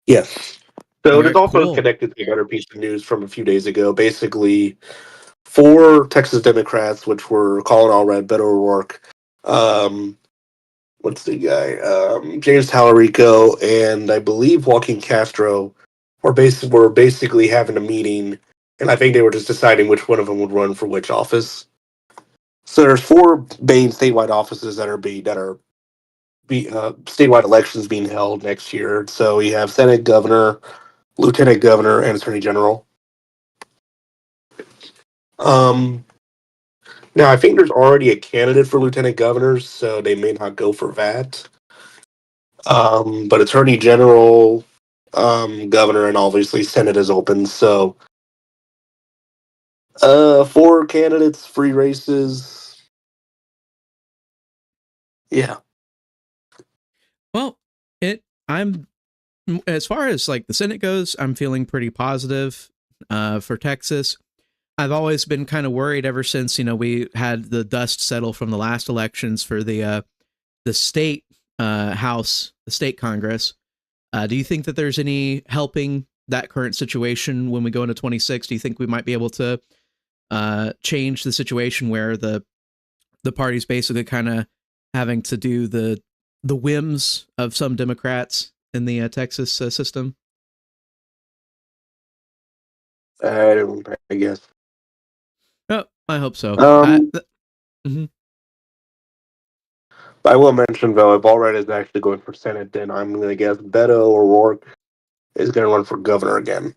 Yes. So Okay, it's also cool. connected to another piece of news from a few days ago. Basically, 4 Texas Democrats, which were Colin Allred, Beto O'Rourke, what's the guy? James Tallarico, and I believe Joaquin Castro were basically having a meeting, and I think they were just deciding which one of them would run for which office. So there's 4 main statewide offices that are statewide elections being held next year. So we have Senate, Governor, Lieutenant Governor, and Attorney General. Now, I think there's already a candidate for Lieutenant Governor, so they may not go for that. But Attorney General, Governor, and obviously Senate is open. So 4 candidates, 3 races. Yeah. Well, I'm as far as like the Senate goes, I'm feeling pretty positive for Texas. I've always been kind of worried ever since, you know, we had the dust settle from the last elections for the state House, the state Congress. Do you think that there's any helping that current situation when we go into 26? Do you think we might be able to change the situation where the party's basically kind of having to do the whims of some Democrats in the Texas system? I guess. Oh, I hope so. But I will mention, though, if Allred is actually going for Senate, then I'm going to guess Beto O'Rourke is going to run for governor again.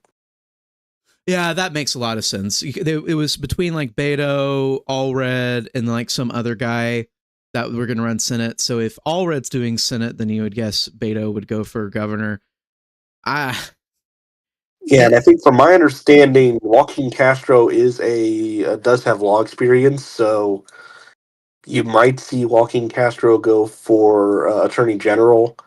Yeah, that makes a lot of sense. It was between like Beto, Allred, and like some other guy that were going to run Senate. So if Allred's doing Senate, then you would guess Beto would go for governor. Yeah, and I think from my understanding, Joaquin Castro does have law experience, so you might see Joaquin Castro go for Attorney General,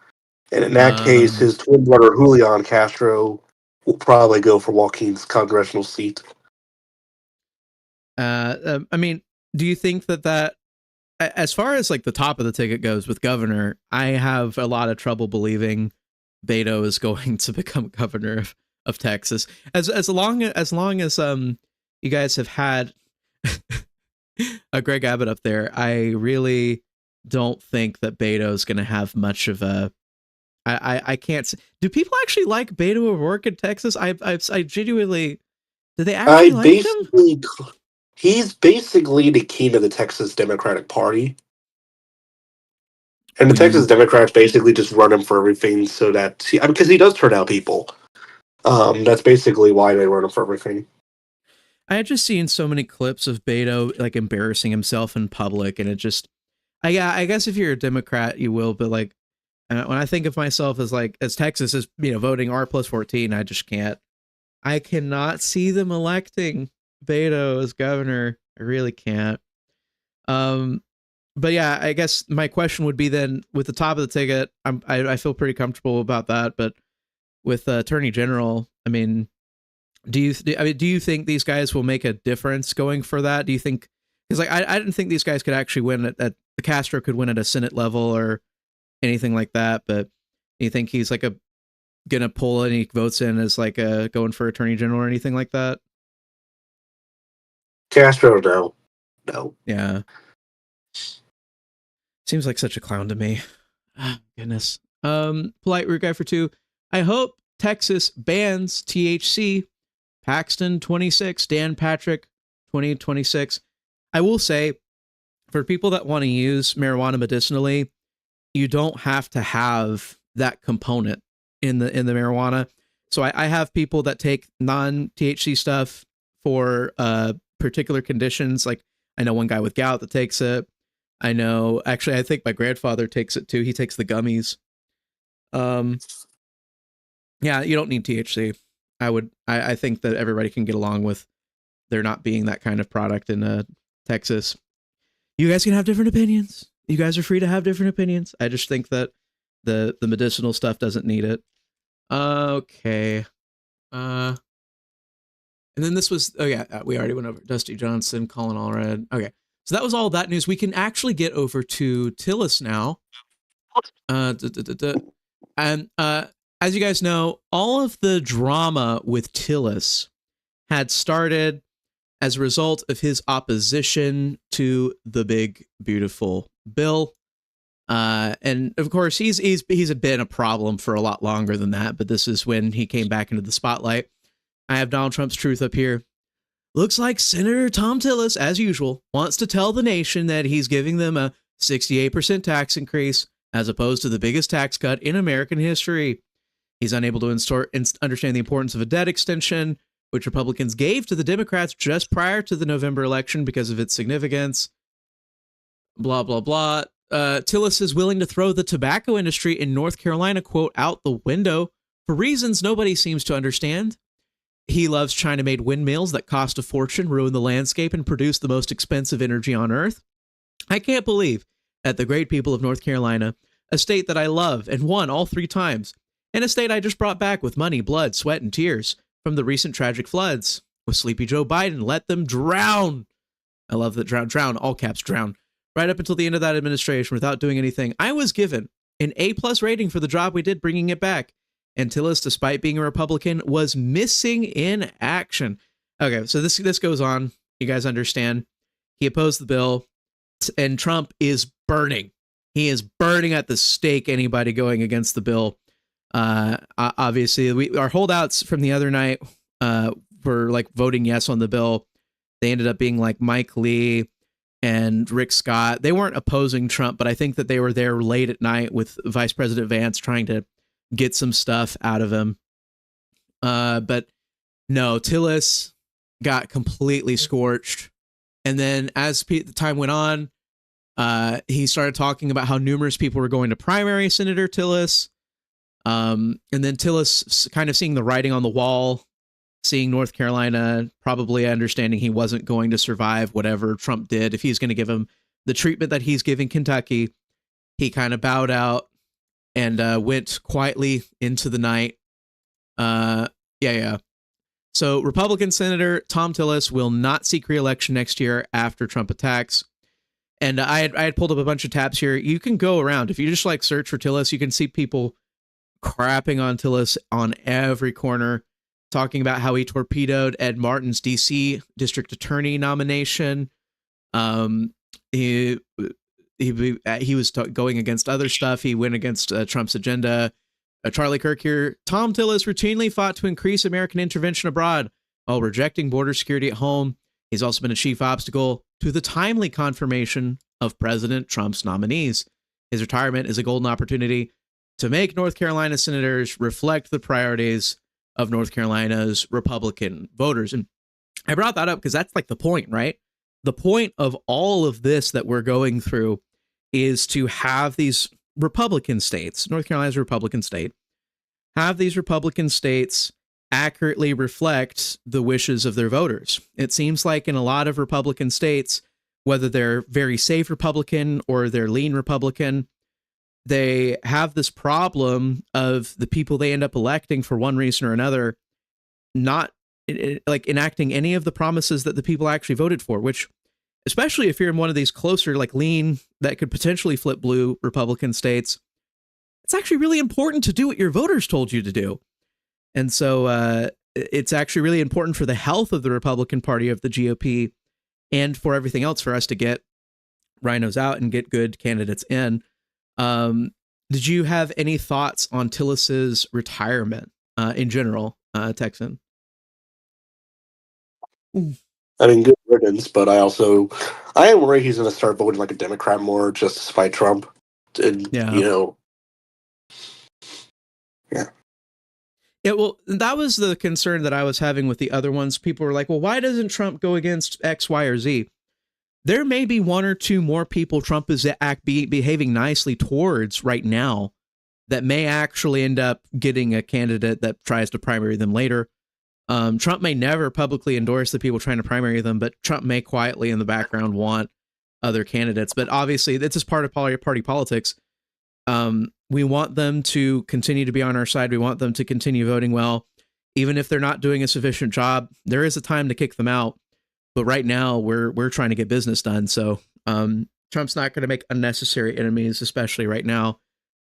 and in that case, his twin brother Julian Castro will probably go for Joaquin's congressional seat. I mean, do you think that as far as like the top of the ticket goes with governor, I have a lot of trouble believing Beto is going to become governor of Texas. As long as you guys have had a Greg Abbott up there, I really don't think that Beto is going to have much of a. I can't. Do people actually like Beto O'Rourke in Texas? I genuinely Did they actually like him? He's basically the king of the Texas Democratic Party. And the Texas Democrats basically just run him for everything so that because he does turn out people. That's basically why they run him for everything. I had just seen so many clips of Beto like embarrassing himself in public, and it just, I guess if you're a Democrat, you will, but like when I think of myself as Texas is voting R+14, I just can't. I cannot see them electing Beto as governor. I really can't. But yeah, I guess my question would be then with the top of the ticket, I feel pretty comfortable about that. But with Attorney General, I mean, do you think these guys will make a difference going for that? Do you think, because like I didn't think these guys could actually win at the Castro could win at a Senate level or anything like that, but you think he's like gonna pull any votes in as like going for Attorney General or anything like that? Castro, no. Yeah. Seems like such a clown to me. Goodness. Polite rude guy for 2. I hope Texas bans THC. Paxton 26, Dan Patrick 2026. I will say, for people that want to use marijuana medicinally, you don't have to have that component in the marijuana. So I have people that take non-THC stuff for particular conditions. Like I know one guy with gout that takes it. I know, actually, I think my grandfather takes it too. He takes the gummies. Yeah, you don't need THC. I think that everybody can get along with there not being that kind of product in Texas. You guys can have different opinions. You guys are free to have different opinions. I just think that the medicinal stuff doesn't need it. Okay. And then this was, we already went over Dusty Johnson, Colin Allred. Okay. So that was all that news. We can actually get over to Tillis now. And as you guys know, all of the drama with Tillis had started as a result of his opposition to the big, beautiful bill. And of course, he's been a problem for a lot longer than that, but this is when he came back into the spotlight. I have Donald Trump's truth up here. Looks like Senator Thom Tillis, as usual, wants to tell the nation that he's giving them a 68% tax increase as opposed to the biggest tax cut in American history. He's unable to understand the importance of a debt extension, which Republicans gave to the Democrats just prior to the November election because of its significance. Blah, blah, blah. Tillis is willing to throw the tobacco industry in North Carolina, quote, out the window for reasons nobody seems to understand. He loves China-made windmills that cost a fortune, ruin the landscape, and produce the most expensive energy on Earth. I can't believe that the great people of North Carolina, a state that I love and won all 3 times, and a state I just brought back with money, blood, sweat, and tears from the recent tragic floods, with sleepy Joe Biden, let them drown. I love that drown, all caps, drown. Right up until the end of that administration without doing anything. I was given an A+ rating for the job we did bringing it back. And Tillis, despite being a Republican, was missing in action. Okay, so this goes on. You guys understand. He opposed the bill, and Trump is burning. He is burning at the stake anybody going against the bill. Obviously, our holdouts from the other night were like voting yes on the bill. They ended up being like Mike Lee and Rick Scott. They weren't opposing Trump, but I think that they were there late at night with Vice President Vance trying to get some stuff out of him. But no, Tillis got completely scorched. And then as the time went on, he started talking about how numerous people were going to primary Senator Tillis. And then Tillis kind of seeing the writing on the wall, seeing North Carolina, probably understanding he wasn't going to survive whatever Trump did. If he's going to give him the treatment that he's giving Kentucky, he kind of bowed out and went quietly into the night. So Republican Senator Thom Tillis will not seek re-election next year after Trump attacks. And I had pulled up a bunch of tabs here. You can go around. If you just like search for Tillis, you can see people crapping on Tillis on every corner, talking about how he torpedoed Ed Martin's D.C. district attorney nomination. He was going against other stuff. He went against Trump's agenda. Charlie Kirk here. Thom Tillis routinely fought to increase American intervention abroad while rejecting border security at home, he's also been a chief obstacle to the timely confirmation of President Trump's nominees. His retirement is a golden opportunity to make North Carolina senators reflect the priorities of North Carolina's Republican voters. And I brought that up because that's like the point, right? The point of all of this that we're going through is to have these Republican states, North Carolina's a Republican state, have these Republican states accurately reflect the wishes of their voters. It seems like in a lot of Republican states, whether they're very safe Republican or they're lean Republican, they have this problem of the people they end up electing for one reason or another not like enacting any of the promises that the people actually voted for, which, especially if you're in one of these closer, like lean, that could potentially flip blue Republican states, it's actually really important to do what your voters told you to do. And so it's actually really important for the health of the Republican Party, of the GOP, and for everything else for us to get rhinos out and get good candidates in. Did you have any thoughts on Tillis's retirement in general, Texan? I mean, good riddance, but I am worried he's going to start voting like a Democrat more just to spite Trump. And, Yeah. Yeah, well, that was the concern that I was having with the other ones. People were like, well, why doesn't Trump go against X, Y, or Z? There may be one or two more people Trump is behaving nicely towards right now that may actually end up getting a candidate that tries to primary them later. Trump may never publicly endorse the people trying to primary them, but Trump may quietly in the background want other candidates. But obviously, this is part of party politics. We want them to continue to be on our side. We want them to continue voting well. Even if they're not doing a sufficient job, there is a time to kick them out. But right now, we're trying to get business done. So Trump's not going to make unnecessary enemies, especially right now,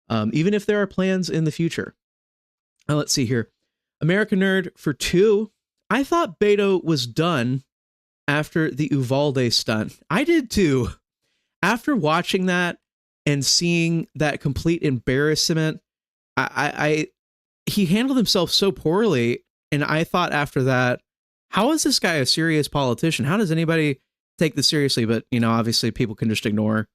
even if there are plans in the future. Let's see here. American Nerd for 2. I thought Beto was done after the Uvalde stunt. I did too. After watching that and seeing that complete embarrassment, he handled himself so poorly. And I thought after that, how is this guy a serious politician? How does anybody take this seriously? But, obviously people can just ignore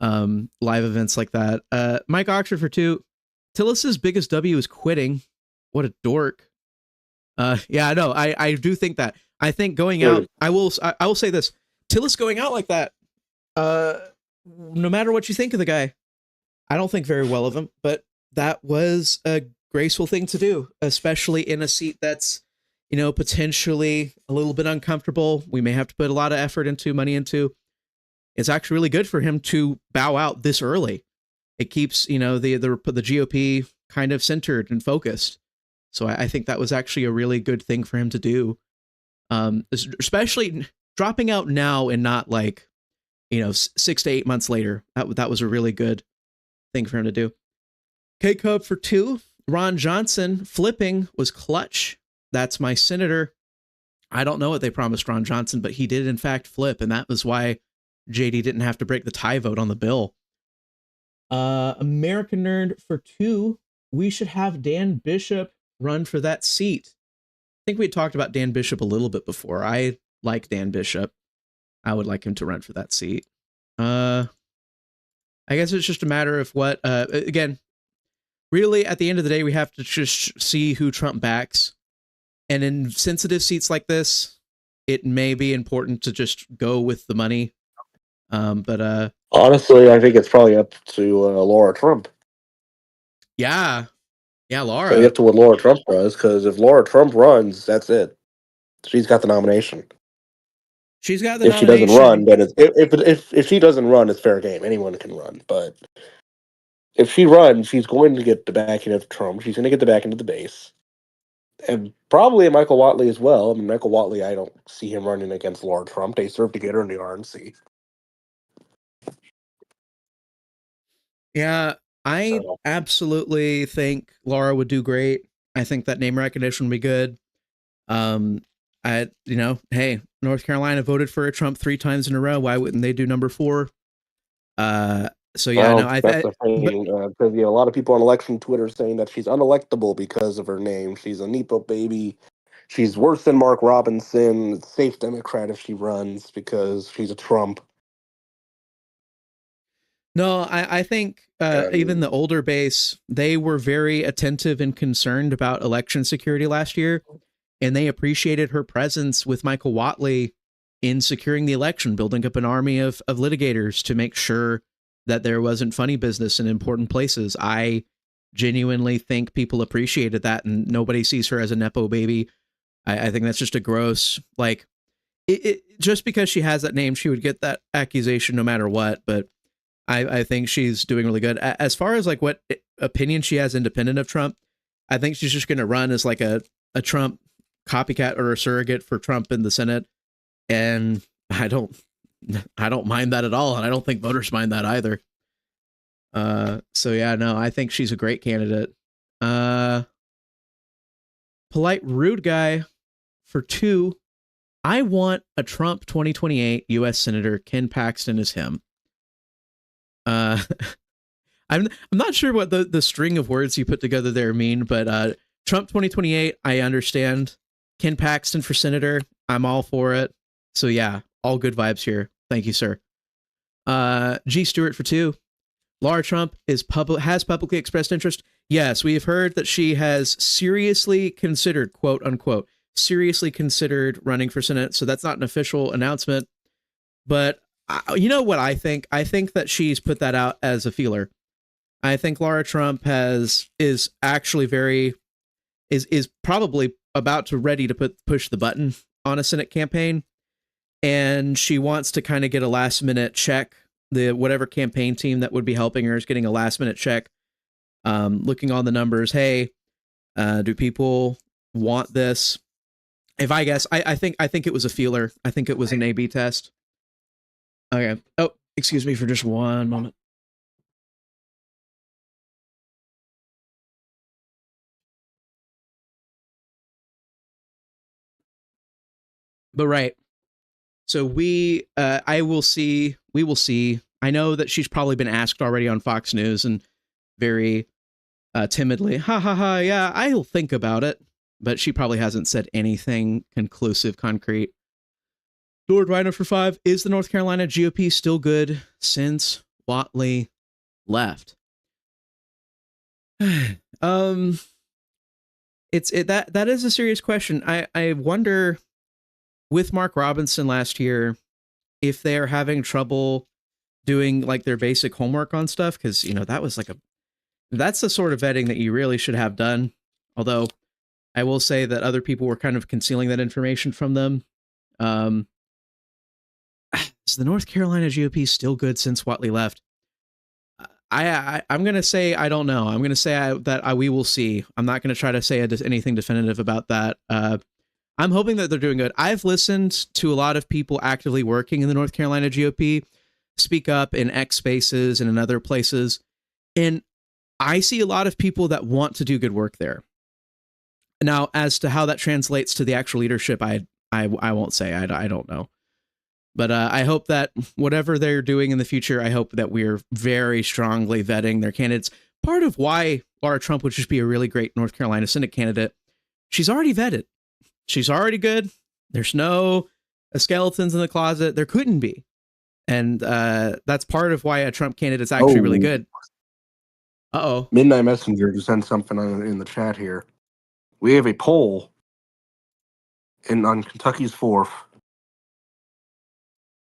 live events like that. Mike Oxford for 2. Tillis's biggest W is quitting. What a dork. Yeah, no, I do think that. I think going out, I will say this. Tillis going out like that, no matter what you think of the guy, I don't think very well of him, but that was a graceful thing to do, especially in a seat that's, potentially a little bit uncomfortable. We may have to put a lot of money into. It's actually really good for him to bow out this early. It keeps, the GOP kind of centered and focused. So I think that was actually a really good thing for him to do. Especially dropping out now and not 6 to 8 months later. That was a really good thing for him to do. K-Cub for 2. Ron Johnson flipping was clutch. That's my senator. I don't know what they promised Ron Johnson, but he did in fact flip, and that was why JD didn't have to break the tie vote on the bill. American Nerd for 2. We should have Dan Bishop run for that seat. I think we talked about Dan Bishop a little bit before. I like Dan Bishop. I would like him to run for that seat. I guess it's just a matter of what, again, really at the end of the day, we have to just see who Trump backs. And in sensitive seats like this, it may be important to just go with the money. But honestly, I think it's probably up to Laura Trump. Yeah, Laura. So you have to what Laura Trump does, because if Laura Trump runs, that's it. She's got the nomination. She's got the nomination. If she doesn't run, then if she doesn't run, it's fair game. Anyone can run, but if she runs, she's going to get the backing of Trump. She's going to get the backing of the base, and probably Michael Whatley as well. I mean, Michael Whatley, I don't see him running against Laura Trump. They serve together in the RNC. Yeah, I absolutely think Laura would do great. I think that name recognition would be good. Hey, North Carolina voted for Trump 3 times in a row. Why wouldn't they do number 4? So yeah, well, that's the thing. Because a lot of people on election Twitter saying that she's unelectable because of her name. She's a Nepo baby. she's worse than Mark Robinson, safe Democrat if she runs because she's a Trump. No, I think even the older base, they were very attentive and concerned about election security last year, and they appreciated her presence with Michael Whatley in securing the election, building up an army of litigators to make sure that there wasn't funny business in important places. I genuinely think people appreciated that, and nobody sees her as a Nepo baby. I think that's just a gross, like, just because she has that name, she would get that accusation no matter what, but I think she's doing really good. As far as like what opinion she has independent of Trump, I think she's just going to run as like a Trump copycat or a surrogate for Trump in the Senate. And I don't mind that at all. And I don't think voters mind that either. So yeah, no, I think she's a great candidate. Polite rude guy for 2. I want a Trump 2028 U.S. Senator. Ken Paxton is him. I'm not sure what the string of words you put together there mean, but Trump 2028, I understand. Ken Paxton for senator, I'm all for it. So yeah, all good vibes here. Thank you, sir. G. Stewart for 2. Laura Trump has publicly expressed interest. Yes, we have heard that she has seriously considered, quote unquote, seriously considered running for Senate. So that's not an official announcement, but you know what I think? I think that she's put that out as a feeler. I think Laura Trump is actually is probably about to ready to push the button on a Senate campaign, and she wants to kind of get a last minute check. The whatever campaign team that would be helping her is getting a last minute check, looking on the numbers. Hey, do people want this? If I guess, I think it was a feeler. I think it was an A/B test. Okay. Oh, excuse me for just one moment. But right. So we will see. I know that she's probably been asked already on Fox News and very timidly, ha ha ha, yeah, I'll think about it. But she probably hasn't said anything conclusive, concrete. Lord RINO for 5. Is the North Carolina GOP still good since Whatley left? That is a serious question. I wonder, with Mark Robinson last year, if they're having trouble doing like their basic homework on stuff, because that was that's the sort of vetting that you really should have done. Although I will say that other people were kind of concealing that information from them. Is the North Carolina GOP still good since Whatley left? I'm going to say I don't know. I'm going to say we will see. I'm not going to try to say anything definitive about that. I'm hoping that they're doing good. I've listened to a lot of people actively working in the North Carolina GOP speak up in X Spaces and in other places, and I see a lot of people that want to do good work there. Now, as to how that translates to the actual leadership, I won't say. I don't know. But I hope that whatever they're doing in the future, I hope that we're very strongly vetting their candidates. Part of why Laura Trump would just be a really great North Carolina Senate candidate, she's already vetted. She's already good. There's no skeletons in the closet. There couldn't be. And that's part of why a Trump candidate's actually really good. Uh-oh. Midnight Messenger just sent something in the chat here. We have a poll on Kentucky's 4th.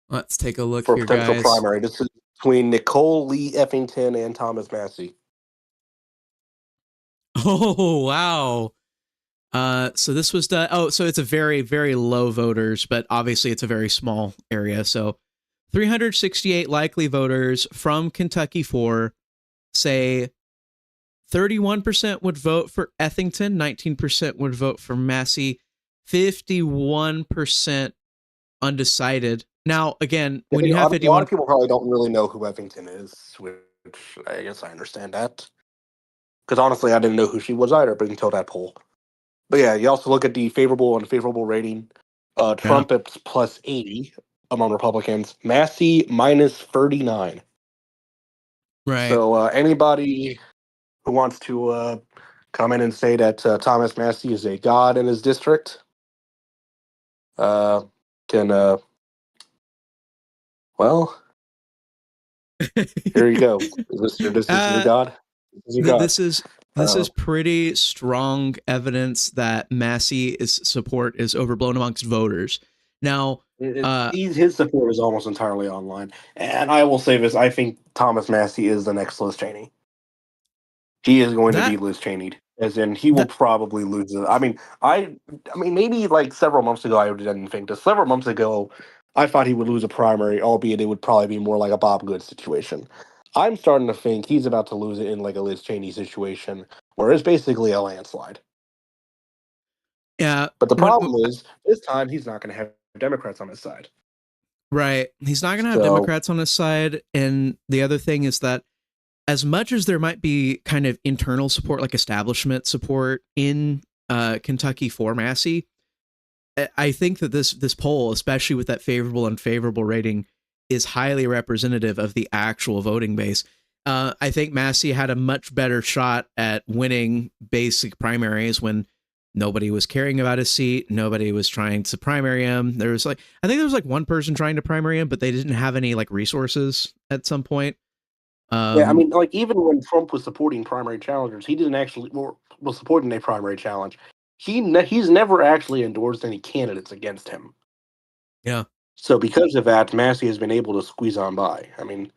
Let's take a look for here, potential guys. Primary. This is between Nicole Lee Effington and Thomas Massie. Oh, wow. So this was done. Oh, so it's a very, very low voters, but obviously it's a very small area. So 368 likely voters from Kentucky 4 say 31% would vote for Effington, 19% would vote for Massie, 51% undecided. Now, again, when you have 51... A lot of people probably don't really know who Effington is, which I guess I understand that. Because honestly, I didn't know who she was either, but until that poll. But yeah, you also look at the favorable and unfavorable rating. Trump at plus 80 among Republicans. Massie minus 39. Right. So anybody who wants to come in and say that Thomas Massie is a god in his district. Well, here you go. This is your god? This is your god. This is pretty strong evidence that Massey's support is overblown amongst voters. Now, his support is almost entirely online. And I will say this, I think Thomas Massie is the next Liz Cheney. He is going to be Liz Cheney'd, as in he will probably lose it. I mean, maybe like several months ago, I didn't think this. Several months ago, I thought he would lose a primary, albeit it would probably be more like a Bob Good situation. I'm starting to think he's about to lose it in like a Liz Cheney situation, where it's basically a landslide. Yeah. But the problem is, this time he's not going to have Democrats on his side. Right. He's not going to have Democrats on his side. And the other thing is that as much as there might be kind of internal support, like establishment support in Kentucky for Massie, I think that this poll, especially with that favorable and unfavorable rating, is highly representative of the actual voting base. I think Massie had a much better shot at winning basic primaries when nobody was caring about his seat. Nobody was trying to primary him. I think there was like one person trying to primary him, but they didn't have any like resources at some point. Yeah, I mean, like even when Trump was supporting primary challengers, he didn't actually was supporting a primary challenge. He's never actually endorsed any candidates against him. Yeah. So because of that, Massie has been able to squeeze on by. I mean,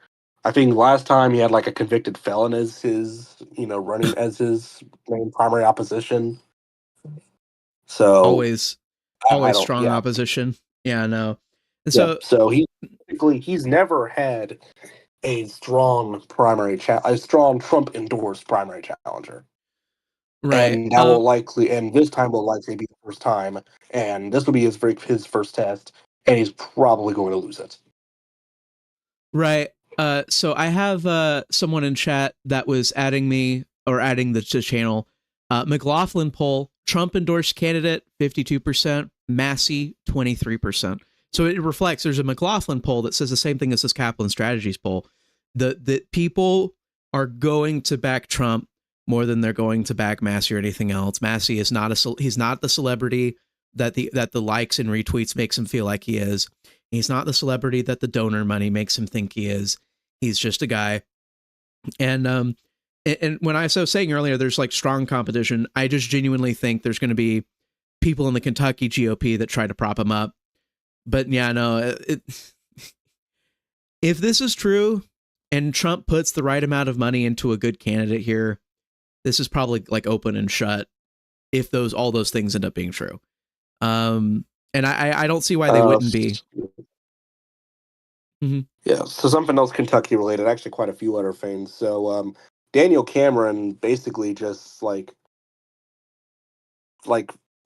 I think last time he had like a convicted felon as his, running as his main primary opposition. So always strong opposition. Yeah, no. And so he's never had a strong a strong Trump endorsed primary challenger. Right. And that will this time will likely be the first time, and this will be his first test, and he's probably going to lose it. Right. So I have someone in chat that was adding the channel. McLaughlin poll, Trump endorsed candidate 52%, Massie 23%. So it reflects there's a McLaughlin poll that says the same thing as this Kaplan Strategies poll. The people are going to back Trump more than they're going to back Massie or anything else. Massie is he's not the celebrity that the likes and retweets makes him feel like he is. He's not the celebrity that the donor money makes him think he is. He's just a guy. And when I was saying earlier, there's like strong competition. I just genuinely think there's going to be people in the Kentucky GOP that try to prop him up. But yeah, no, if this is true and Trump puts the right amount of money into a good candidate here, this is probably like open and shut if all those things end up being true. And I don't see why they wouldn't be. Mm-hmm. Yeah. So something else Kentucky related, actually quite a few other things. So Daniel Cameron basically just like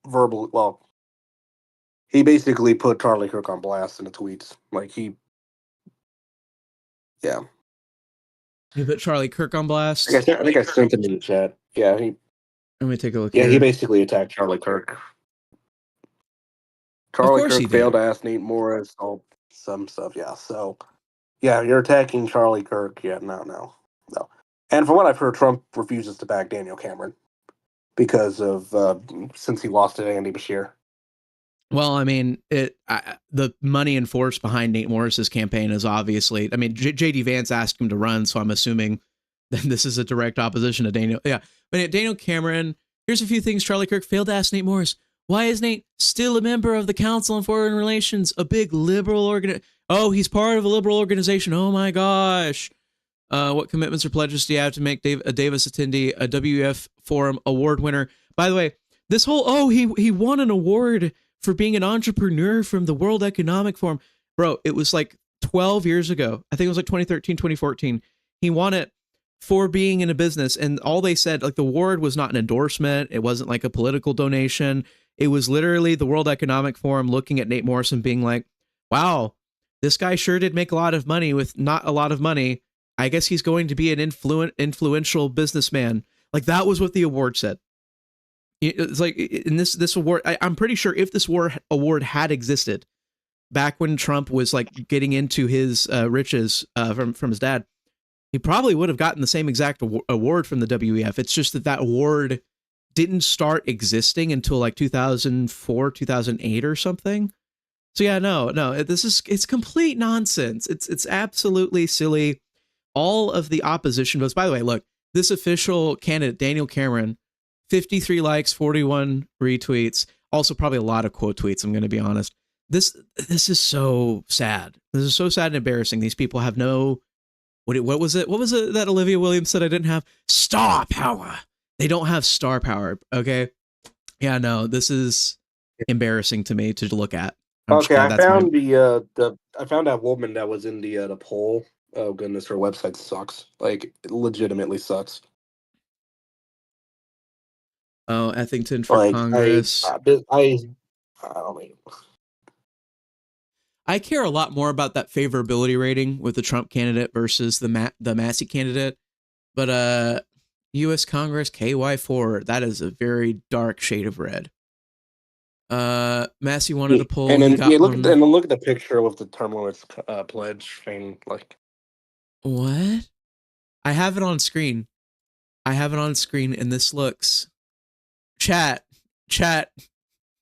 verbal. Well, he basically put Charlie Kirk on blast in the tweets. Yeah. You put Charlie Kirk on blast? I think I sent him in the chat. Yeah. Let me take a look. Yeah, here. He basically attacked Charlie Kirk. Charlie Kirk failed to ask Nate Morris, some stuff. Yeah. So, yeah, you're attacking Charlie Kirk. Yeah, no. And from what I've heard, Trump refuses to back Daniel Cameron because of since he lost to Andy Bashir. Well, I mean, the money and force behind Nate Morris's campaign is obviously, I mean, J.D. Vance asked him to run, so I'm assuming that this is a direct opposition to Daniel. Yeah, but Daniel Cameron, here's a few things Charlie Kirk failed to ask Nate Morris. Why is Nate still a member of the Council on Foreign Relations, a big liberal Oh, he's part of a liberal organization. Oh my gosh. What commitments or pledges do you have to make a Davis attendee, a WEF Forum award winner? By the way, this whole, he won an award for being an entrepreneur from the World Economic Forum. Bro, it was like 12 years ago. I think it was like 2013, 2014. He won it for being in a business. And all they said, like the award was not an endorsement. It wasn't like a political donation. It was literally the World Economic Forum looking at Nate Morrison being like, wow, this guy sure did make a lot of money with not a lot of money. I guess he's going to be an influential businessman. Like that was what the award said. It's like in this award, I'm pretty sure if this award had existed back when Trump was like getting into his riches from his dad, he probably would have gotten the same exact award from the WEF. It's just that award didn't start existing until like 2004, 2008 or something. So yeah, no, it's complete nonsense. It's absolutely silly. All of the opposition votes, by the way, look, this official candidate, Daniel Cameron, 53 likes, 41 retweets, also probably a lot of quote tweets, I'm going to be honest. This is so sad. This is so sad and embarrassing. These people have no, what was it that Olivia Williams said I didn't have? Star power. They don't have star power, okay? Yeah, no, this is embarrassing to me to look at. Okay, I found I found that woman that was in the poll. Oh goodness, her website sucks. Like, it legitimately sucks. Oh, Ethington for Like, Congress. I don't know. I care a lot more about that favorability rating with the Trump candidate versus the Massie candidate. But U.S. Congress KY4, that is a very dark shade of red. Massie wanted a poll. And then look at the picture with the term limits pledge thing. Like, what? I have it on screen. And this looks. Chat.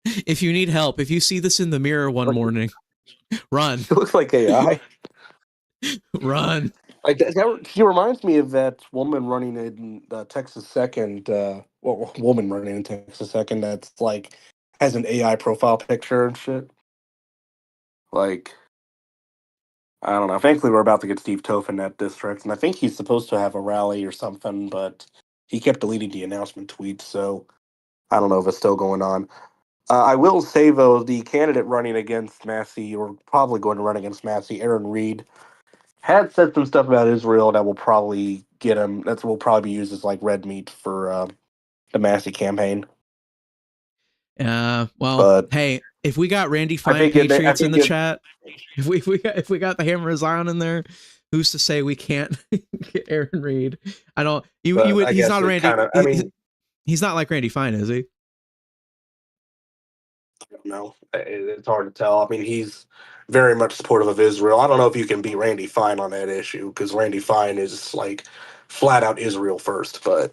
If you need help, if you see this in the mirror one morning, run. It looks like AI. Run. Like he reminds me of that woman running in Texas Second. Woman running in Texas Second. That's like has an AI profile picture and shit. Like, I don't know. Thankfully, we're about to get Steve Toth in that district, and I think he's supposed to have a rally or something, but he kept deleting the announcement tweets, so I don't know if it's still going on. I will say, though, the candidate running against Massie, or probably going to run against Massie, Aaron Reed, had said some stuff about Israel that will probably get him. That will probably be used as like red meat for the Massie campaign. Well, but hey, if we got Randy Fine Patriots in the chat, if we got the Hammer of Zion in there, who's to say we can't get Aaron Reed? I don't. You would. He's not Randy. He's not like Randy Fine, is he? I don't know. It's hard to tell. I mean, he's very much supportive of Israel. I don't know if you can beat Randy Fine on that issue, because Randy Fine is like flat out Israel first. But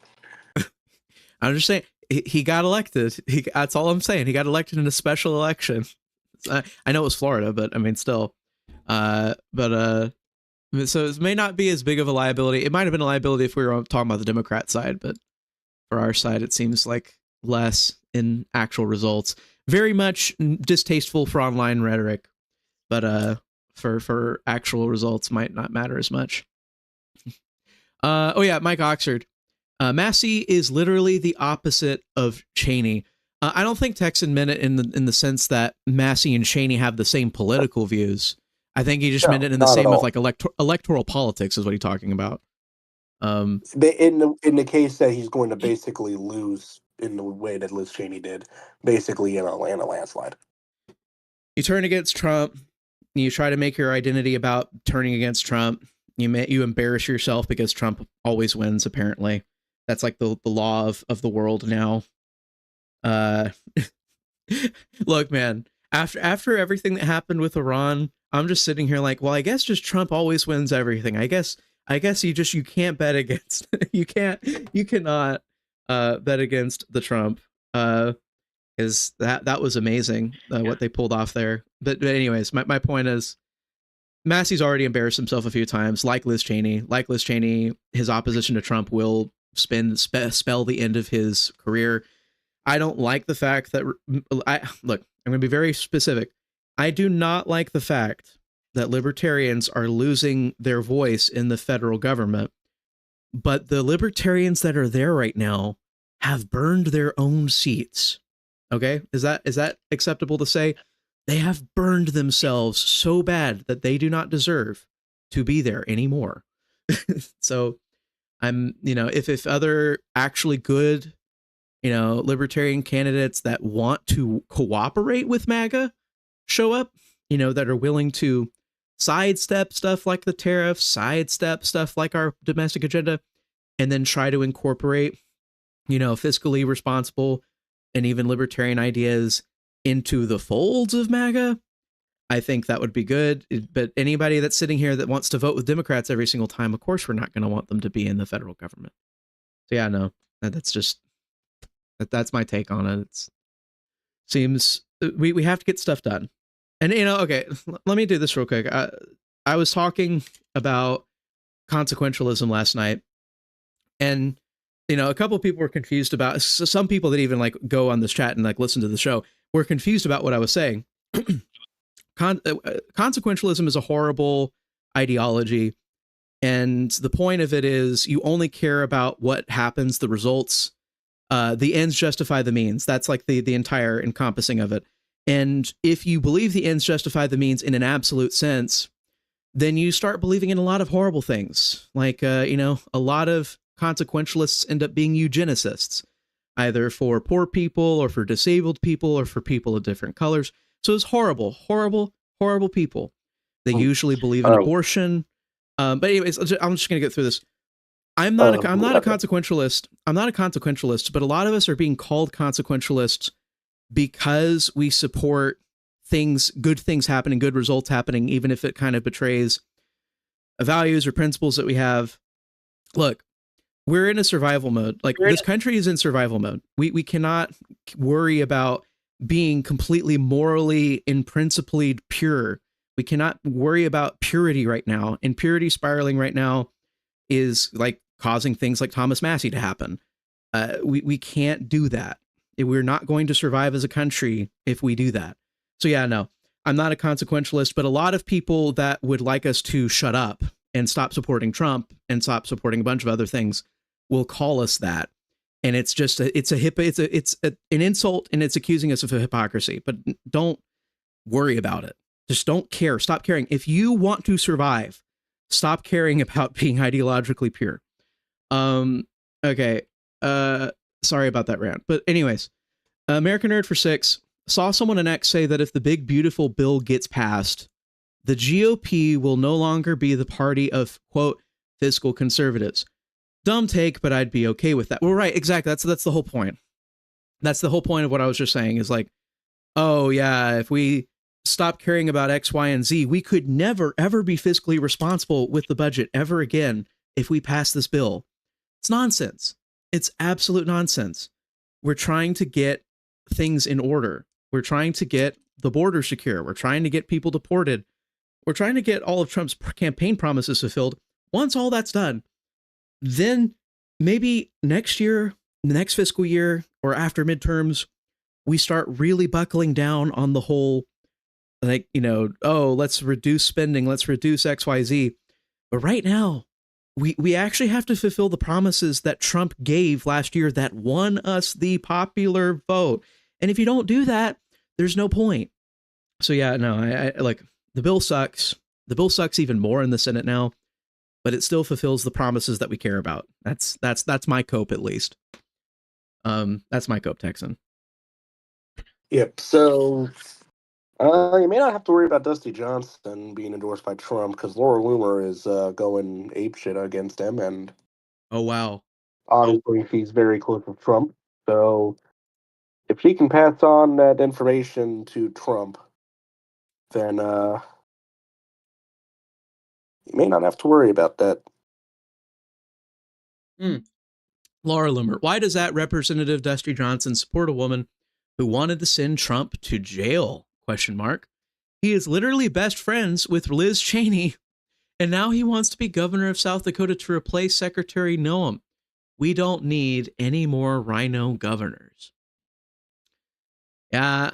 I'm just saying he got elected. That's all I'm saying. He got elected in a special election. I know it was Florida, but I mean, still. So it may not be as big of a liability. It might have been a liability if we were talking about the Democrat side, but for our side, it seems like less in actual results. Very much distasteful for online rhetoric, but for actual results might not matter as much. Oh yeah, Mike Oxford. Massie is literally the opposite of Cheney. I don't think Texan meant it in the sense that Massie and Cheney have the same political views. I think he just meant it in the same of like electoral politics is what he's talking about. In the case that he's going to basically lose in the way that Liz Cheney did, basically in a landslide. You turn against Trump. You try to make your identity about turning against Trump. You embarrass yourself because Trump always wins. Apparently, that's like the law of the world now. Look, man. After everything that happened with Iran, I'm just sitting here like, well, I guess just Trump always wins everything. I guess you can't bet against you cannot bet against the Trump is that was amazing what they pulled off there. But anyways, my point is Massie's already embarrassed himself a few times, like Liz Cheney. His opposition to Trump will spell the end of his career. I don't like the fact that I'm going to be very specific. I do not like the fact that libertarians are losing their voice in the federal government, but the libertarians that are there right now have burned their own seats. Okay? Is that acceptable to say? They have burned themselves so bad that they do not deserve to be there anymore. So I'm, if other actually good, libertarian candidates that want to cooperate with MAGA show up, that are willing to sidestep stuff like the tariffs, sidestep stuff like our domestic agenda, and then try to incorporate, fiscally responsible and even libertarian ideas into the folds of MAGA, I think that would be good. But anybody that's sitting here that wants to vote with Democrats every single time, of course, we're not going to want them to be in the federal government. So yeah, no, that's That's my take on it. It seems we have to get stuff done. And, okay, let me do this real quick. I was talking about consequentialism last night, and, a couple of people were confused about, so some people that even like go on this chat and like listen to the show were confused about what I was saying. Consequentialism is a horrible ideology. And the point of it is you only care about what happens, the results. The ends justify the means. That's like the entire encompassing of it. And if you believe the ends justify the means in an absolute sense, then you start believing in a lot of horrible things. Like, a lot of consequentialists end up being eugenicists, either for poor people or for disabled people or for people of different colors. So it's horrible, horrible, horrible people. They usually believe in abortion. But anyways, I'm just going to get through this. I'm not a consequentialist. I'm not a consequentialist, but a lot of us are being called consequentialists because we support good things happening, good results happening, even if it kind of betrays values or principles that we have. Look, we're in a survival mode. Like, this country is in survival mode. We cannot worry about being completely morally and principally pure. We cannot worry about purity right now. And purity spiraling right now is like causing things like Thomas Massie to happen. We can't do that. We're not going to survive as a country if we do that. So yeah, no, I'm not a consequentialist, but a lot of people that would like us to shut up and stop supporting Trump and stop supporting a bunch of other things will call us that. And it's just it's an insult, and it's accusing us of a hypocrisy. But don't worry about it. Just don't care. Stop caring. If you want to survive, stop caring about being ideologically pure. Okay. Sorry about that rant. But anyways, American Nerd for 6 saw someone on X say that if the big beautiful bill gets passed, the GOP will no longer be the party of, quote, fiscal conservatives. Dumb take, but I'd be okay with that. Well, right, exactly. That's the whole point. That's the whole point of what I was just saying, is like, oh yeah, if we stop caring about X, Y, and Z, we could never, ever be fiscally responsible with the budget ever again if we pass this bill. It's nonsense. It's absolute nonsense. We're trying to get things in order. We're trying to get the border secure. We're trying to get people deported. We're trying to get all of Trump's campaign promises fulfilled. Once all that's done, then maybe next year, the next fiscal year, or after midterms, we start really buckling down on the whole, like, oh, let's reduce spending, let's reduce XYZ. But right now, we actually have to fulfill the promises that Trump gave last year that won us the popular vote. And if you don't do that, there's no point. So yeah, no, I like, the bill sucks. The bill sucks even more in the Senate now, but it still fulfills the promises that we care about. That's my cope, at least. That's my cope, Texan. Yep. So you may not have to worry about Dusty Johnson being endorsed by Trump, because Laura Loomer is going apeshit against him, and oh wow, obviously she's very close with Trump. So if she can pass on that information to Trump, then you may not have to worry about that. Laura Loomer. Why does that Representative Dusty Johnson support a woman who wanted to send Trump to jail? ? He is literally best friends with Liz Cheney, and now he wants to be governor of South Dakota to replace Secretary Noem. We don't need any more RINO governors. Yeah,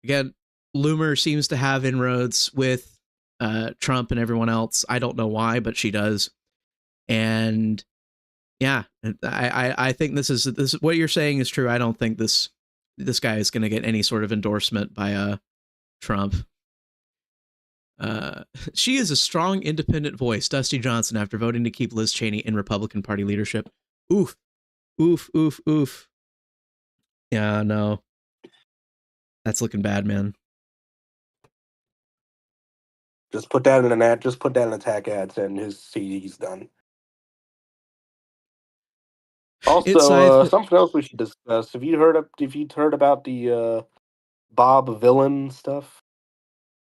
again, Loomer seems to have inroads with Trump and everyone else. I don't know why, but she does. And yeah, I think this is what you're saying is true. I don't think this guy is going to get any sort of endorsement by Trump. She is a strong, independent voice, Dusty Johnson, after voting to keep Liz Cheney in Republican Party leadership. Oof, oof, oof, oof. Yeah, no, that's looking bad, man. Just put that in an ad. Just put that in attack ads, and his CD's done. Also, something else we should discuss. Have you heard about the Bob Villain stuff?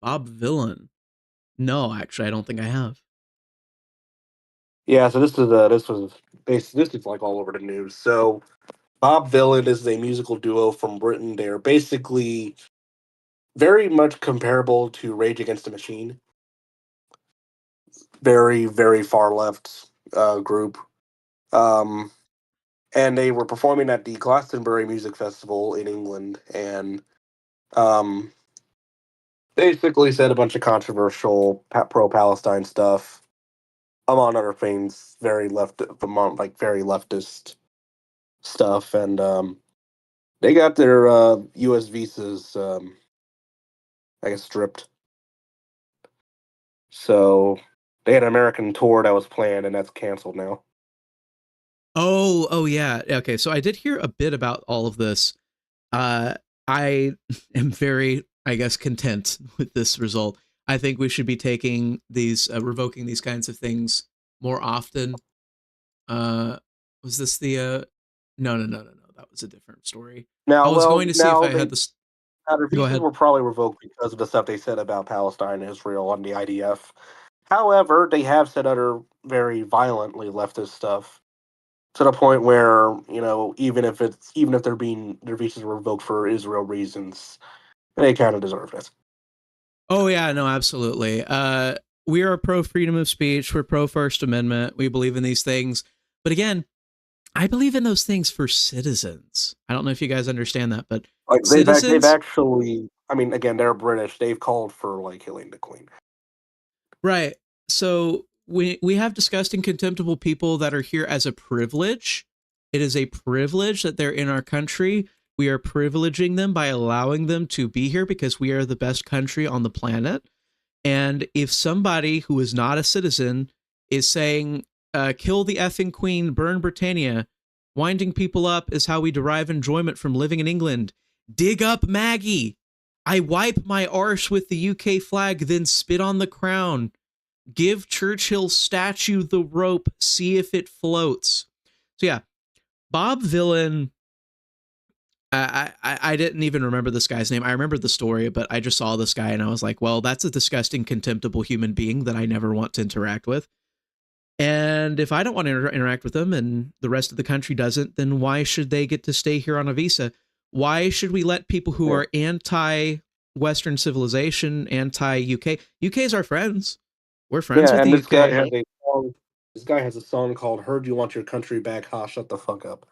Bob Villain? No, actually, I don't think I have. Yeah, so this is like all over the news. So Bob Dylan is a musical duo from Britain. They're basically very much comparable to Rage Against the Machine. Very, very far left group. Um, and they were performing at the Glastonbury Music Festival in England, and um, basically said a bunch of controversial pro-Palestine stuff, among other things, very very leftist stuff, and they got their U.S. visas, I guess, stripped. So they had an American tour that was planned, and that's canceled now. Oh yeah. Okay, so I did hear a bit about all of this. I am very, I guess, content with this result. I think we should be taking these, revoking these kinds of things more often. Was this the? No. That was a different story. Now, I was going to see if I had this. Their Go visas ahead. were probably revoked because of the stuff they said about Palestine, Israel, and the IDF. However, they have said other very violently leftist stuff to the point where, even if their visas were revoked for Israel reasons, they kind of deserve it. Oh yeah, no, absolutely. We are pro freedom of speech. We're pro First Amendment. We believe in these things. But again, I believe in those things for citizens. I don't know if you guys understand that, but Like citizens, they've actually, I mean, again, they're British. They've called for like killing the Queen. right? So we have disgusting, contemptible people that are here as a privilege. It is a privilege that they're in our country. We are privileging them by allowing them to be here because we are the best country on the planet. And if somebody who is not a citizen is saying, kill the effing Queen, burn Britannia, winding people up is how we derive enjoyment from living in England, dig up Maggie, I wipe my arse with the UK flag, then spit on the crown, give Churchill's statue the rope, see if it floats. So yeah, Bob Villain, I didn't even remember this guy's name. I remembered the story, but I just saw this guy and I was like, well, that's a disgusting, contemptible human being that I never want to interact with. And if I don't want to interact with them and the rest of the country doesn't, then why should they get to stay here on a visa? Why should we let people who are anti-Western civilization, anti-UK? UK is our friends. We're friends with the UK. This guy has a song called "Heard You Want Your Country Back, Ha, Shut the Fuck Up."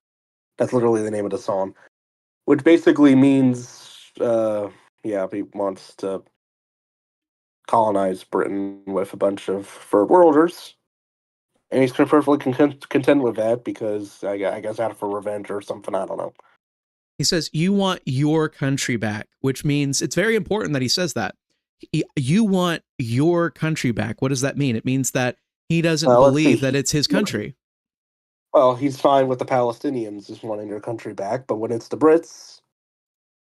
That's literally the name of the song, which basically means, he wants to colonize Britain with a bunch of third worlders. And he's perfectly content with that because I guess out for revenge or something. I don't know. He says, you want your country back, which means it's very important that he says that. You want your country back. What does that mean? It means that he doesn't believe that it's his country. Well, he's fine with the Palestinians just wanting their country back, but when it's the Brits,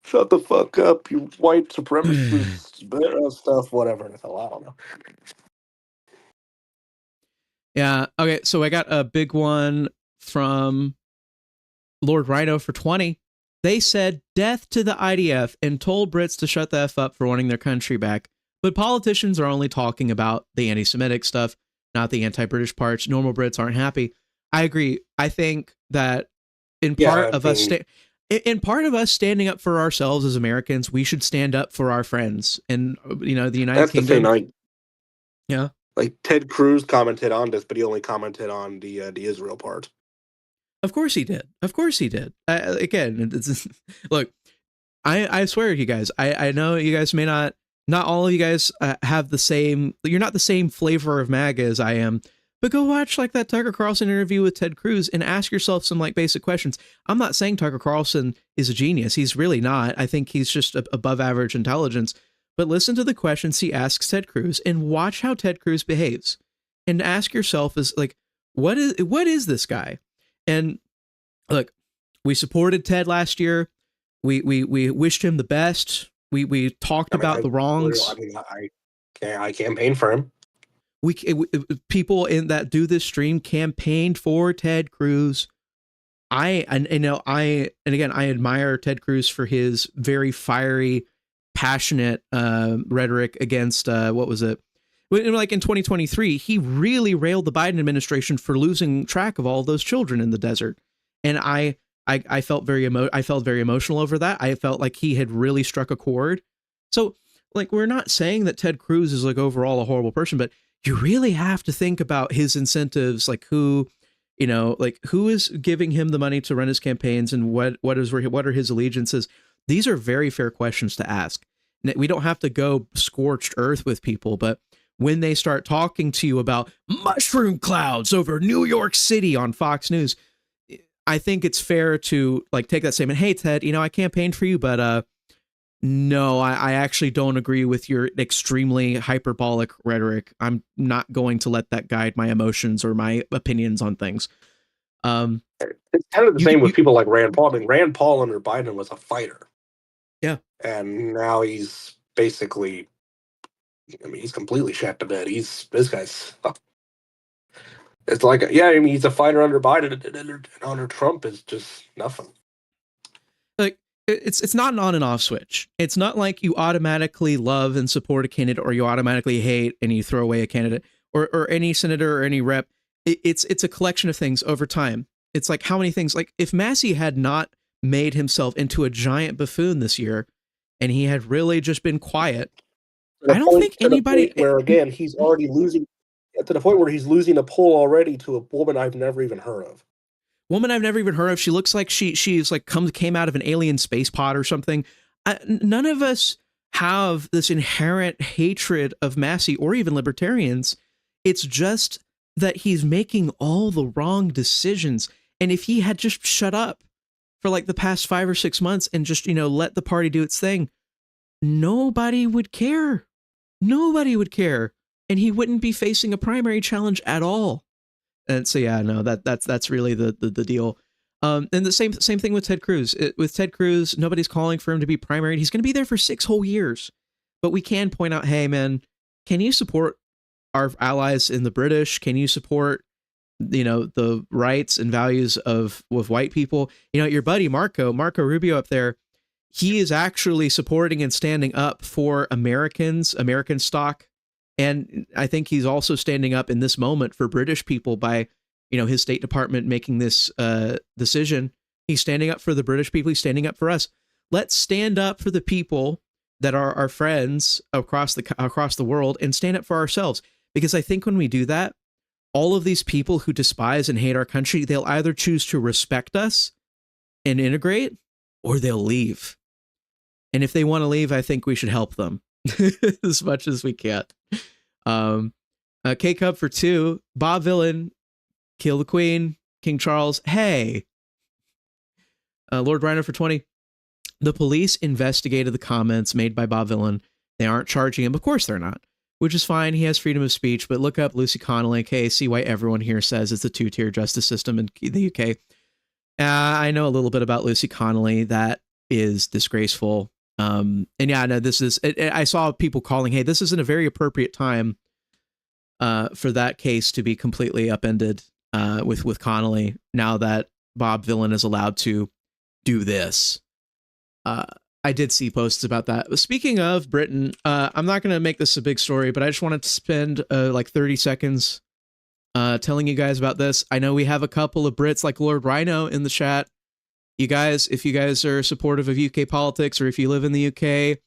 shut the fuck up, you white supremacist stuff, whatever the hell, I don't know. Yeah, okay, so I got a big one from Lord RINO for 20. They said death to the IDF and told Brits to shut the F up for wanting their country back. But politicians are only talking about the anti-Semitic stuff, not the anti-British parts. Normal Brits aren't happy. I agree. I think that in part of us standing up for ourselves as Americans, we should stand up for our friends and the United Kingdom. The thing, yeah. Like Ted Cruz commented on this, but he only commented on the Israel part. Of course he did. Again, look, I swear to you guys, I know you guys may not all of you guys have the same, you're not the same flavor of MAGA as I am, but go watch like that Tucker Carlson interview with Ted Cruz and ask yourself some like basic questions. I'm not saying Tucker Carlson is a genius. He's really not. I think he's just above average intelligence. But listen to the questions he asks Ted Cruz and watch how Ted Cruz behaves. And ask yourself is like, what is this guy? And look, we supported Ted last year. We wished him the best. We talked about the wrongs. I campaigned for him. People in that do this stream campaigned for Ted Cruz. I admire Ted Cruz for his very fiery, passionate rhetoric against what was it? Like in 2023, he really railed the Biden administration for losing track of all those children in the desert. And I I felt very emotional over that. I felt like he had really struck a chord. So like, we're not saying that Ted Cruz is like overall a horrible person, but you really have to think about his incentives, like who, like who is giving him the money to run his campaigns, and what are his allegiances. These are very fair questions to ask. We don't have to go scorched earth with people, but when they start talking to you about mushroom clouds over New York City on Fox News, I think it's fair to like take that statement. Hey, Ted, I campaigned for you, but no, I actually don't agree with your extremely hyperbolic rhetoric. I'm not going to let that guide my emotions or my opinions on things. It's kind of the same with people like Rand Paul. I mean, Rand Paul under Biden was a fighter. Yeah. And now he's basically, he's completely shot to bed. This guy's, it's like, he's a fighter under Biden, and under Trump is just nothing. Like, it's not an on and off switch. It's not like you automatically love and support a candidate, or you automatically hate and you throw away a candidate, or any senator or any rep. It's a collection of things over time. It's like how many things, like if Massie had not made himself into a giant buffoon this year, and he had really just been quiet, I don't think anybody. Where again, he's already losing to the point where he's losing a poll already to a woman I've never even heard of. She looks like she's like came out of an alien space pod or something. None of us have this inherent hatred of Massie or even libertarians. It's just that he's making all the wrong decisions. And if he had just shut up for like the past 5 or 6 months and just, let the party do its thing, nobody would care. Nobody would care. And he wouldn't be facing a primary challenge at all. And so, yeah, no, that's really the deal. And the same thing with Ted Cruz. With Ted Cruz, nobody's calling for him to be primaried. He's going to be there for 6 whole years. But we can point out, hey, man, can you support our allies in the British? Can you support, the rights and values of white people? Your buddy Marco Rubio up there, he is actually supporting and standing up for American stock. And I think he's also standing up in this moment for British people by, his State Department making this decision. He's standing up for the British people. He's standing up for us. Let's stand up for the people that are our friends across the world and stand up for ourselves. Because I think when we do that, all of these people who despise and hate our country, they'll either choose to respect us and integrate, or they'll leave. And if they want to leave, I think we should help them as much as we can. K-Cub for 2, Bob Villain, kill the Queen, King Charles, hey. Lord RINO for 20, the police investigated the comments made by Bob Villain. They aren't charging him. Of course they're not, which is fine. He has freedom of speech, but look up Lucy Connolly, okay, see why everyone here says it's a 2-tier justice system in the UK. I know a little bit about Lucy Connolly. That is disgraceful. And yeah, no, this is, I saw people calling, hey, this isn't a very appropriate time for that case to be completely upended with Connolly, now that Bob Villain is allowed to do this. I did see posts about that. Speaking of Britain, I'm not going to make this a big story, but I just wanted to spend like 30 seconds telling you guys about this. I know we have a couple of Brits like Lord RINO in the chat. You guys, if you guys are supportive of UK politics, or if you live in the UK,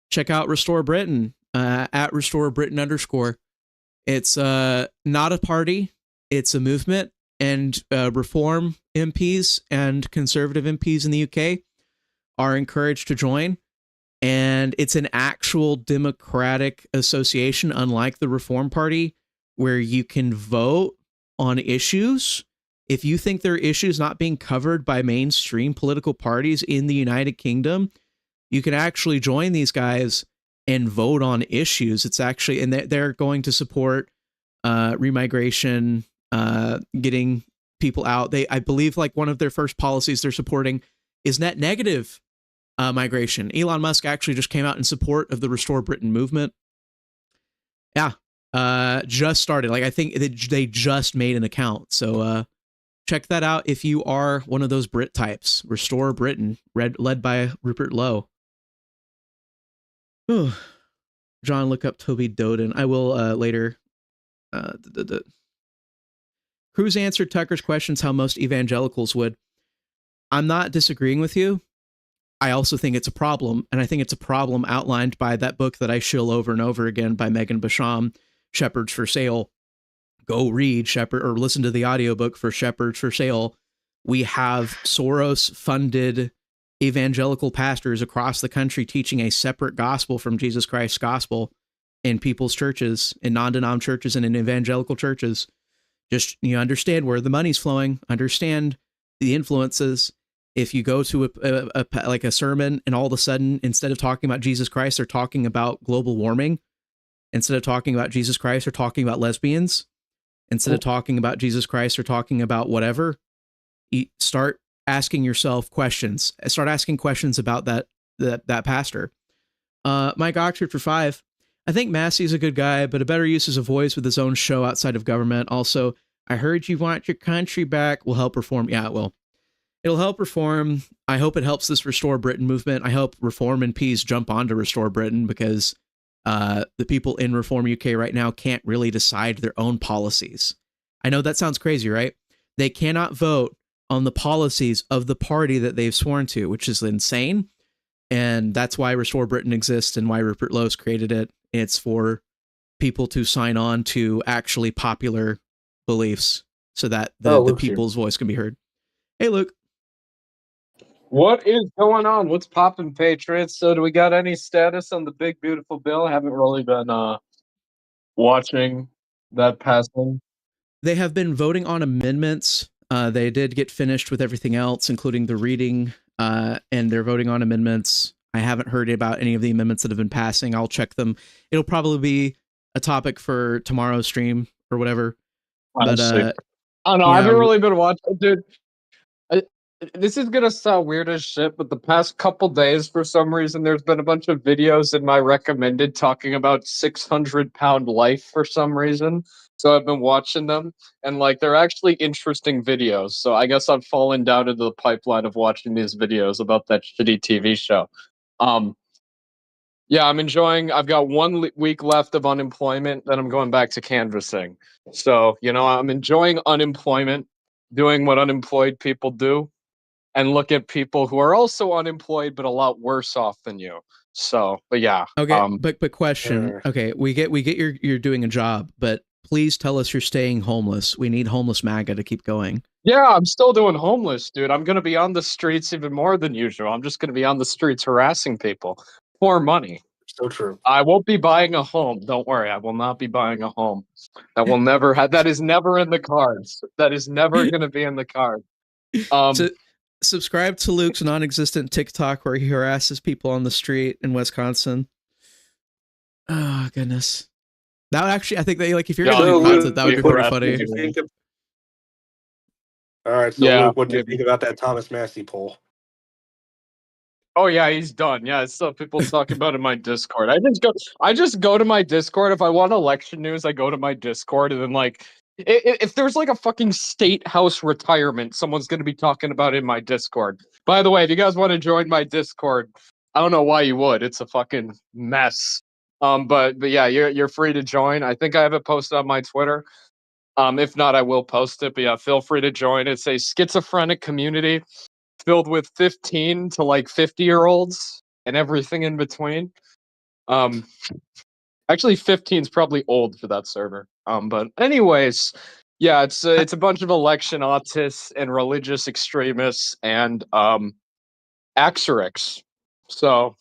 check out Restore Britain at Restore Britain _. It's not a party, it's a movement, and reform MPs and conservative MPs in the UK are encouraged to join. And it's an actual democratic association, unlike the Reform Party, where you can vote on issues. If you think there are issues not being covered by mainstream political parties in the United Kingdom, you can actually join these guys and vote on issues. It's actually, and they're going to support remigration, getting people out. I believe like one of their first policies they're supporting is net negative migration. Elon Musk actually just came out in support of the Restore Britain movement. Yeah, just started. Like, I think they just made an account. So check that out if you are one of those Brit types. Restore Britain, led by Rupert Lowe. John, look up Toby Doden. I will later. Cruz answered Tucker's questions how most evangelicals would. I'm not disagreeing with you. I also think it's a problem, and I think it's a problem outlined by that book that I shill over and over again by Megan Basham, Shepherds for Sale. Go read Shepherd or listen to the audiobook for Shepherds for Sale. We have Soros-funded evangelical pastors across the country teaching a separate gospel from Jesus Christ's gospel in people's churches, in non-denom churches and in evangelical churches. Just, you understand where the money's flowing, understand the influences. If you go to a sermon and all of a sudden, instead of talking about Jesus Christ, they're talking about global warming. Instead of talking about Jesus Christ, they're talking about lesbians. Instead of talking about Jesus Christ, they're talking about whatever. You start asking yourself questions. Start asking questions about that pastor. Mike Oxford for 5. I think Massie's a good guy, but a better use is a voice with his own show outside of government. Also, I heard you want your country back. Will help reform. Yeah, it will. It'll help reform. I hope it helps this Restore Britain movement. I hope Reform and Peace jump on to Restore Britain, because the people in Reform UK right now can't really decide their own policies. I know that sounds crazy, right? They cannot vote on the policies of the party that they've sworn to, which is insane. And that's why Restore Britain exists and why Rupert Lowe's created it. It's for people to sign on to actually popular beliefs so that the people's voice can be heard. Hey, Luke. What is going on? What's poppin', Patriots? So do we got any status on the big, beautiful bill? I haven't really been watching that passing. They have been voting on amendments. They did get finished with everything else, including the reading, and they're voting on amendments. I haven't heard about any of the amendments that have been passing. I'll check them. It'll probably be a topic for tomorrow's stream or whatever. But I don't know. I haven't really been watching, dude. This is gonna sound weird as shit, but the past couple days, for some reason, there's been a bunch of videos in my recommended talking about 600-pound life for some reason. So I've been watching them, and like they're actually interesting videos. So I guess I've fallen down into the pipeline of watching these videos about that shitty TV show. Yeah, I'm enjoying. I've got 1 week left of unemployment, then I'm going back to canvassing. So I'm enjoying unemployment, doing what unemployed people do, and look at people who are also unemployed but a lot worse off than you. So, but yeah. Okay, but question. Okay, we get you're doing a job, but please tell us you're staying homeless. We need homeless MAGA to keep going. Yeah, I'm still doing homeless, dude. I'm going to be on the streets even more than usual. I'm just going to be on the streets harassing people for money. So true. I won't be buying a home. Don't worry. I will not be buying a home. That will never have. That is never in the cards. That is never going to be in the cards. So, subscribe to Luke's non-existent TikTok where he harasses people on the street in Wisconsin. Oh goodness, that would actually, I think that if you're gonna do content, that would be pretty funny. All right, so Luke, what do you think about that Thomas Massie poll? Oh yeah, he's done. Yeah, it's stuff people talk about in my Discord. I just go to my Discord. If I want election news, I go to my Discord, and then if there's a fucking state house retirement, someone's gonna be talking about it in my Discord. By the way, if you guys want to join my Discord, I don't know why you would. It's a fucking mess. But yeah, you're free to join. I think I have it posted on my Twitter. If not, I will post it. But yeah, feel free to join. It's a schizophrenic community filled with 15 to 50-year-olds and everything in between. Actually, 15 is probably old for that server. But anyways, yeah, it's a bunch of election autists and religious extremists and axerics. So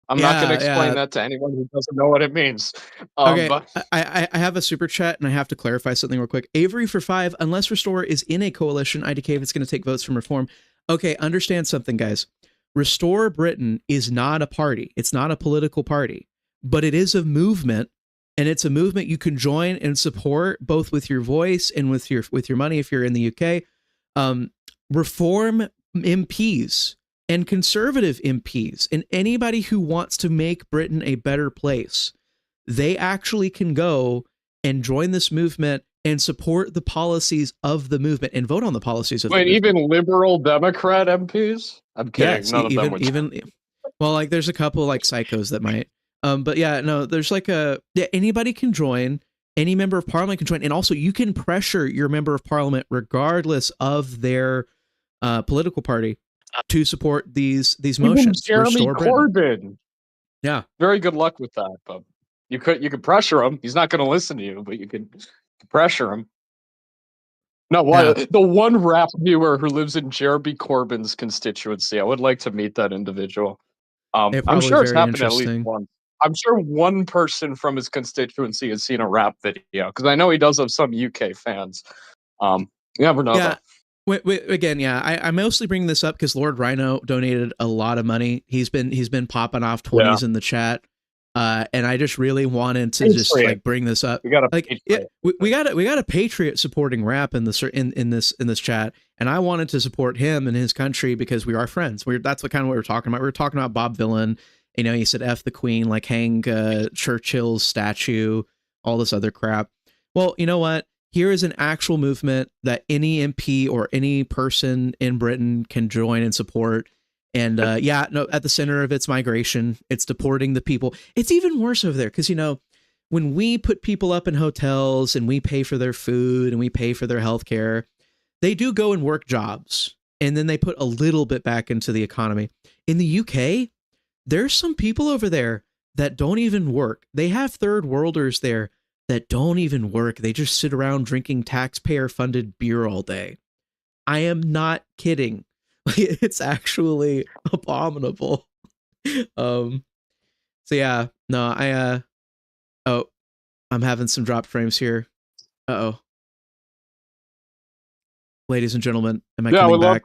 I'm not going to explain that to anyone who doesn't know what it means. Okay, but I have a super chat and I have to clarify something real quick. Avery for 5, unless Restore is in a coalition, IDK it's going to take votes from Reform. Okay, understand something, guys. Restore Britain is not a party. It's not a political party, but it is a movement, and it's a movement you can join and support both with your voice and with your money if you're in the UK. Reform MPs and conservative MPs and anybody who wants to make Britain a better place, they actually can go and join this movement and support the policies of the movement and vote on the policies of the movement. Even liberal Democrat MPs? I'm kidding. Yes, none of them would. Well, there's a couple psychos that might. But yeah, no, there's anybody can join, any member of parliament can join, and also you can pressure your member of parliament regardless of their political party to support these Even motions. Jeremy Restore Britain. Corbyn. Yeah. Very good luck with that, but you could pressure him. He's not going to listen to you, but you could pressure him. No, the one rap viewer who lives in Jeremy Corbyn's constituency. I would like to meet that individual. I'm sure it's happened at least once. I'm sure one person from his constituency has seen a rap video, because I know he does have some UK fans. You never know. Yeah. Again, yeah, I mostly bring this up because Lord RINO donated a lot of money. He's been popping off 20s in the chat, and I just really wanted to just like bring this up. We got a like we got a patriot supporting rap in this chat, and I wanted to support him and his country because we are friends. That's what we're talking about. We were talking about Bob Dylan. You know, he said "F the Queen," like hang Churchill's statue, all this other crap. Well, you know what? Here is an actual movement that any MP or any person in Britain can join and support. And at the center of it's migration. It's deporting the people. It's even worse over there because, you know, when we put people up in hotels and we pay for their food and we pay for their health care, they do go and work jobs and then they put a little bit back into the economy. In the UK, there's some people over there that don't even work. They have third worlders there that don't even work. They just sit around drinking taxpayer-funded beer all day. I am not kidding. It's actually abominable. So yeah, no, I'm having some drop frames here. Uh-oh. Ladies and gentlemen, am I coming back?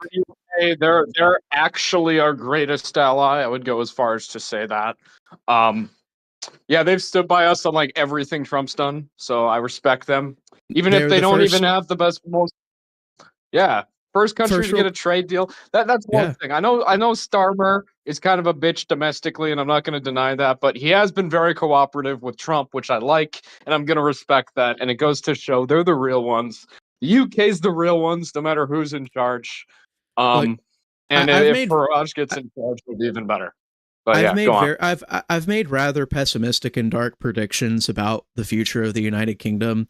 Hey, they're actually our greatest ally. I would go as far as to say that. Yeah, they've stood by us on like everything Trump's done, so I respect them. Even if they don't even have the best, first country to get a trade deal. That's one thing. I know Starmer is kind of a bitch domestically, and I'm not going to deny that, but he has been very cooperative with Trump, which I like, and I'm going to respect that. And it goes to show they're the real ones. The UK's the real ones, no matter who's in charge. And if Farage gets in charge, it'll be even better. But I've made rather pessimistic and dark predictions about the future of the United Kingdom,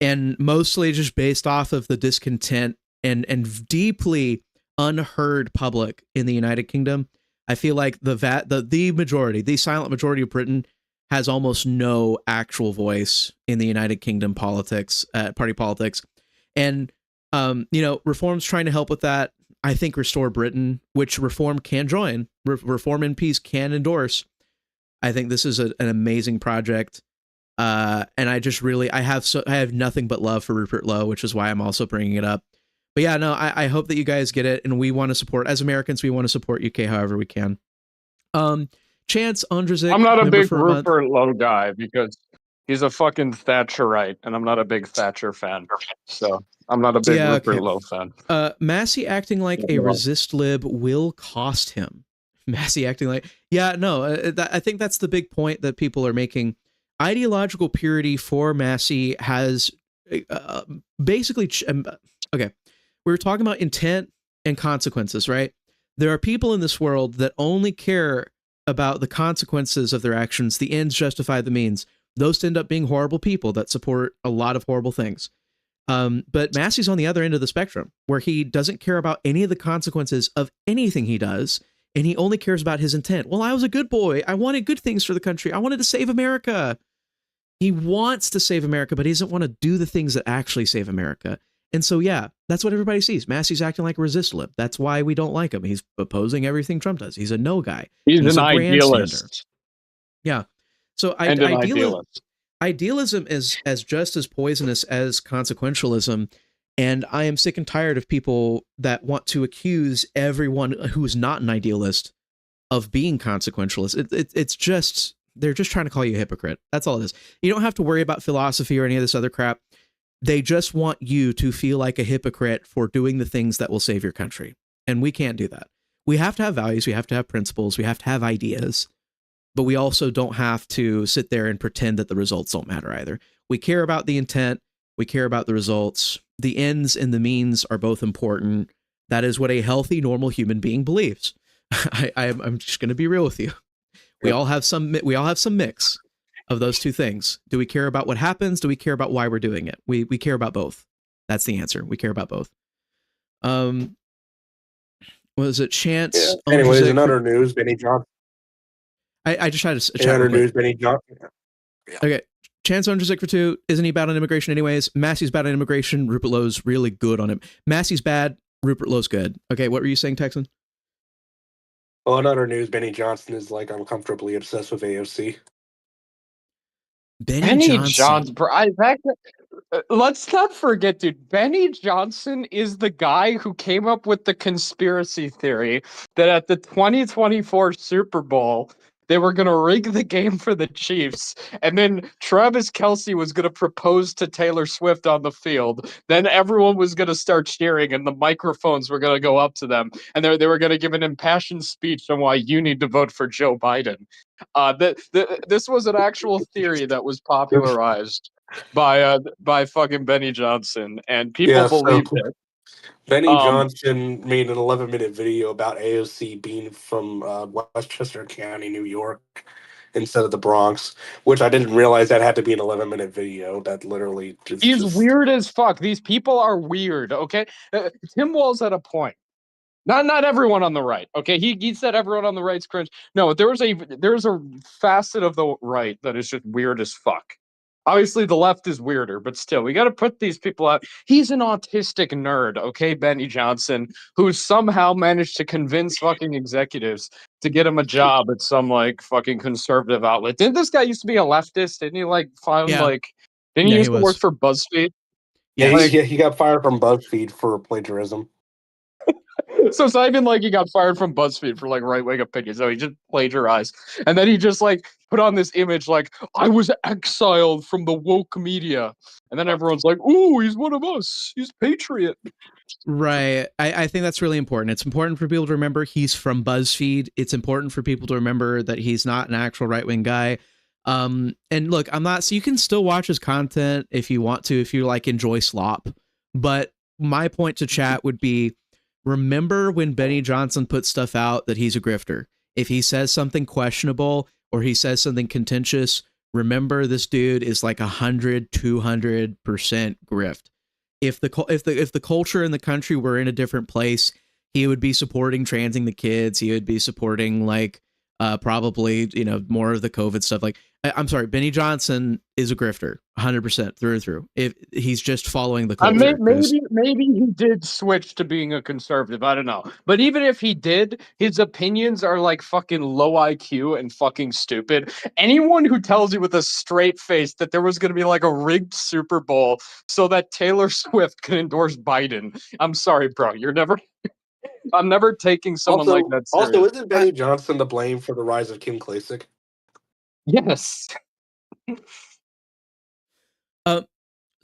and mostly just based off of the discontent and deeply unheard public in the United Kingdom. I feel like the majority, the silent majority of Britain, has almost no actual voice in the United Kingdom politics, party politics, and reform's trying to help with that. I think Restore Britain, which Reform can join, Reform MPs can endorse. I think this is an amazing project, and I have nothing but love for Rupert Lowe, which is why I'm also bringing it up. But yeah, no, I hope that you guys get it, and we want to support, as Americans, we want to support UK however we can. Chance Andrzej, I'm not a big Rupert Lowe guy because he's a fucking Thatcherite, and I'm not a big Thatcher fan. So I'm not a big Rupert Lowe fan. Massie acting like a resist lib will cost him. Massie acting like, I think that's the big point that people are making. Ideological purity for Massie has basically, okay, we were talking about intent and consequences, right? There are people in this world that only care about the consequences of their actions. The ends justify the means. Those end up being horrible people that support a lot of horrible things. But Massie's on the other end of the spectrum, where he doesn't care about any of the consequences of anything he does, and he only cares about his intent. Well, I was a good boy. I wanted good things for the country. I wanted to save America. He wants to save America, but he doesn't want to do the things that actually save America. And so, yeah, that's what everybody sees. Massie's acting like a resist lib. That's why we don't like him. He's opposing everything Trump does. He's a no guy. He's an idealist. Yeah. So idealism is as just as poisonous as consequentialism. And I am sick and tired of people that want to accuse everyone who is not an idealist of being consequentialist. It's just, they're just trying to call you a hypocrite. That's all it is. You don't have to worry about philosophy or any of this other crap. They just want you to feel like a hypocrite for doing the things that will save your country. And we can't do that. We have to have values. We have to have principles. We have to have ideas. But we also don't have to sit there and pretend that the results don't matter either. We care about the intent. We care about the results. The ends and the means are both important. That is what a healthy, normal human being believes. I'm just going to be real with you. We all have some mix of those two things. Do we care about what happens? Do we care about why we're doing it? We care about both. That's the answer. We care about both. Was it Chance? Yeah. Anyways, in other news, Benny Johnson. I just tried to chat. In other news, Benny Johnson. Yeah. Okay. Chance Ondrzejczyk for 2. Isn't he bad on immigration anyways? Massie's bad on immigration. Rupert Lowe's really good on him. Massie's bad. Rupert Lowe's good. Okay, what were you saying, Texan? Well, in other news, Benny Johnson is like uncomfortably obsessed with AOC. Benny Johnson. Let's not forget, dude. Benny Johnson is the guy who came up with the conspiracy theory that at the 2024 Super Bowl, they were going to rig the game for the Chiefs, and then Travis Kelce was going to propose to Taylor Swift on the field. Then everyone was going to start cheering, and the microphones were going to go up to them, and they were going to give an impassioned speech on why you need to vote for Joe Biden. This was an actual theory that was popularized by fucking Benny Johnson, and people believed it. Benny Johnson made an 11-minute video about AOC being from Westchester County, New York, instead of the Bronx, which I didn't realize that had to be an 11-minute video. That literally He's weird as fuck. These people are weird, okay? Tim Wall's at a point. Not everyone on the right, okay? He said everyone on the right's cringe. No, there's a facet of the right that is just weird as fuck. Obviously, the left is weirder, but still, we got to put these people out. He's an autistic nerd, okay, Benny Johnson, who somehow managed to convince fucking executives to get him a job at some, like, fucking conservative outlet. Didn't this guy used to be a leftist? Didn't he, like, didn't he used to work for BuzzFeed? Yeah, he got fired from BuzzFeed for plagiarism. So it's not even like he got fired from BuzzFeed for like right-wing opinions. So he just plagiarized. And then he just like put on this image like, I was exiled from the woke media. And then everyone's like, ooh, he's one of us. He's a patriot. Right. I think that's really important. It's important for people to remember he's from BuzzFeed. It's important for people to remember that he's not an actual right-wing guy. And look, so you can still watch his content if you want to, if you like enjoy slop. But my point to chat would be, remember when Benny Johnson puts stuff out that he's a grifter. If he says something questionable or he says something contentious, remember this dude is like 100-200% grift. If the culture in the country were in a different place, he would be supporting transing the kids. He would be supporting like probably, more of the COVID stuff. Like, I'm sorry, Benny Johnson is a grifter, 100% through and through. If he's just following the culture. Maybe he did switch to being a conservative. I don't know. But even if he did, his opinions are like fucking low IQ and fucking stupid. Anyone who tells you with a straight face that there was going to be like a rigged Super Bowl so that Taylor Swift could endorse Biden, I'm sorry, bro. I'm never taking someone like that serious. Also, isn't Benny Johnson to blame for the rise of Kim Klacik? Yes.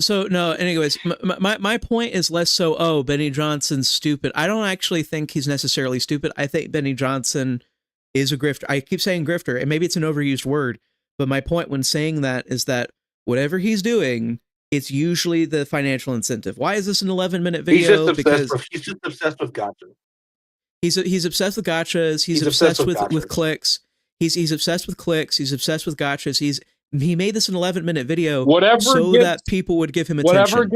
So no, anyways, my point is less so, Benny Johnson's stupid. I don't actually think he's necessarily stupid. I think Benny Johnson is a grifter. I keep saying grifter, and maybe it's an overused word, but my point when saying that is that whatever he's doing, it's usually the financial incentive. Why is this an 11-minute video? He's just obsessed with gotcha. He's obsessed with gotchas. He's obsessed with clicks. He's obsessed with clicks. He's obsessed with gotchas. He made this an 11-minute video that people would give him attention.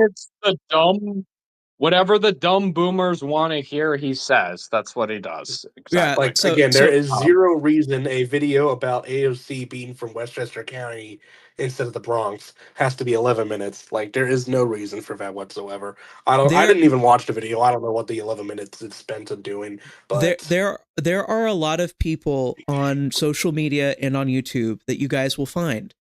Whatever the dumb boomers want to hear, he says. That's what he does. Exactly. Yeah, there is zero reason a video about AOC being from Westchester County instead of the Bronx has to be 11 minutes. Like, there is no reason for that whatsoever. I didn't even watch the video. I don't know what the 11 minutes it's spent on doing. But there are a lot of people on social media and on YouTube that you guys will find.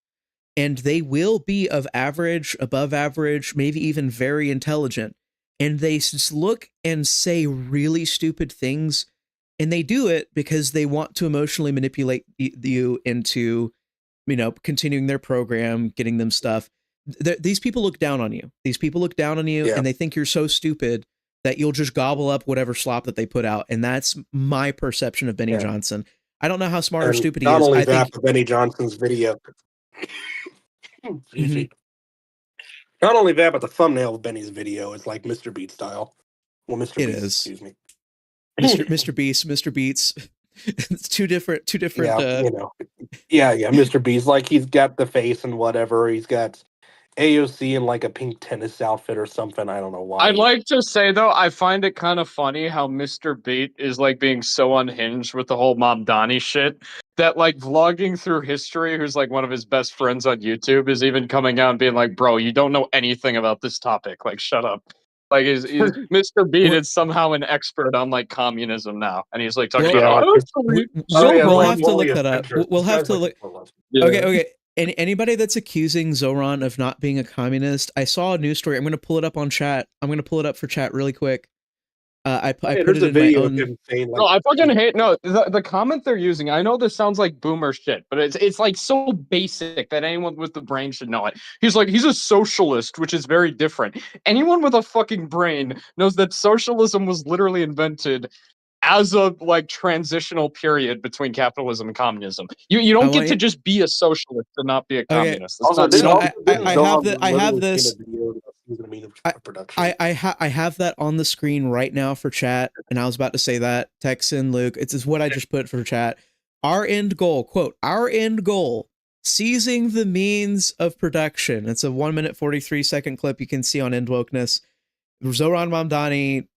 And they will be of average, above average, maybe even very intelligent. And they just look and say really stupid things. And they do it because they want to emotionally manipulate you into, continuing their program, getting them stuff. These people look down on you. And they think you're so stupid that you'll just gobble up whatever slop that they put out. And that's my perception of Benny Johnson. I don't know how smart or stupid he is. Not only that, but Benny Johnson's video. Mm-hmm. Not only that, but the thumbnail of Benny's video is like Mr. Beat style. Well, Mr. Beast, excuse me. Mr. Beast, Mr. Beats. It's two different. Yeah, Mr. Beast. Like, he's got the face and whatever. He's got AOC in like a pink tennis outfit or something. I don't know why. I'd like to say though, I find it kind of funny how Mr. Beat is like being so unhinged with the whole Mamdani shit that like vlogging through history, who's like one of his best friends on YouTube, is even coming out and being like, "Bro, you don't know anything about this topic. Like, shut up." Like, is Mr. Beat is somehow an expert on like communism now, and he's like talking about. We'll have to look that up. We'll have to look. Okay. And anybody that's accusing Zoran of not being a communist, I saw a news story. I'm going to pull it up on chat. I'm going to pull it up for chat really quick. I put it in my own. No, I fucking hate. No, the comment they're using. I know this sounds like boomer shit, but it's like so basic that anyone with the brain should know it. He's like, he's a socialist, which is very different. Anyone with a fucking brain knows that socialism was literally invented as a like transitional period between capitalism and communism. You don't get to just be a socialist and not be a communist. I have this. I have that on the screen right now for chat, and I was about to say that. Texan Luke, it's what I just put for chat. Our end goal, quote, our end goal, seizing the means of production. It's a 1 minute 43-second clip you can see on End Wokeness. Zoran Mamdani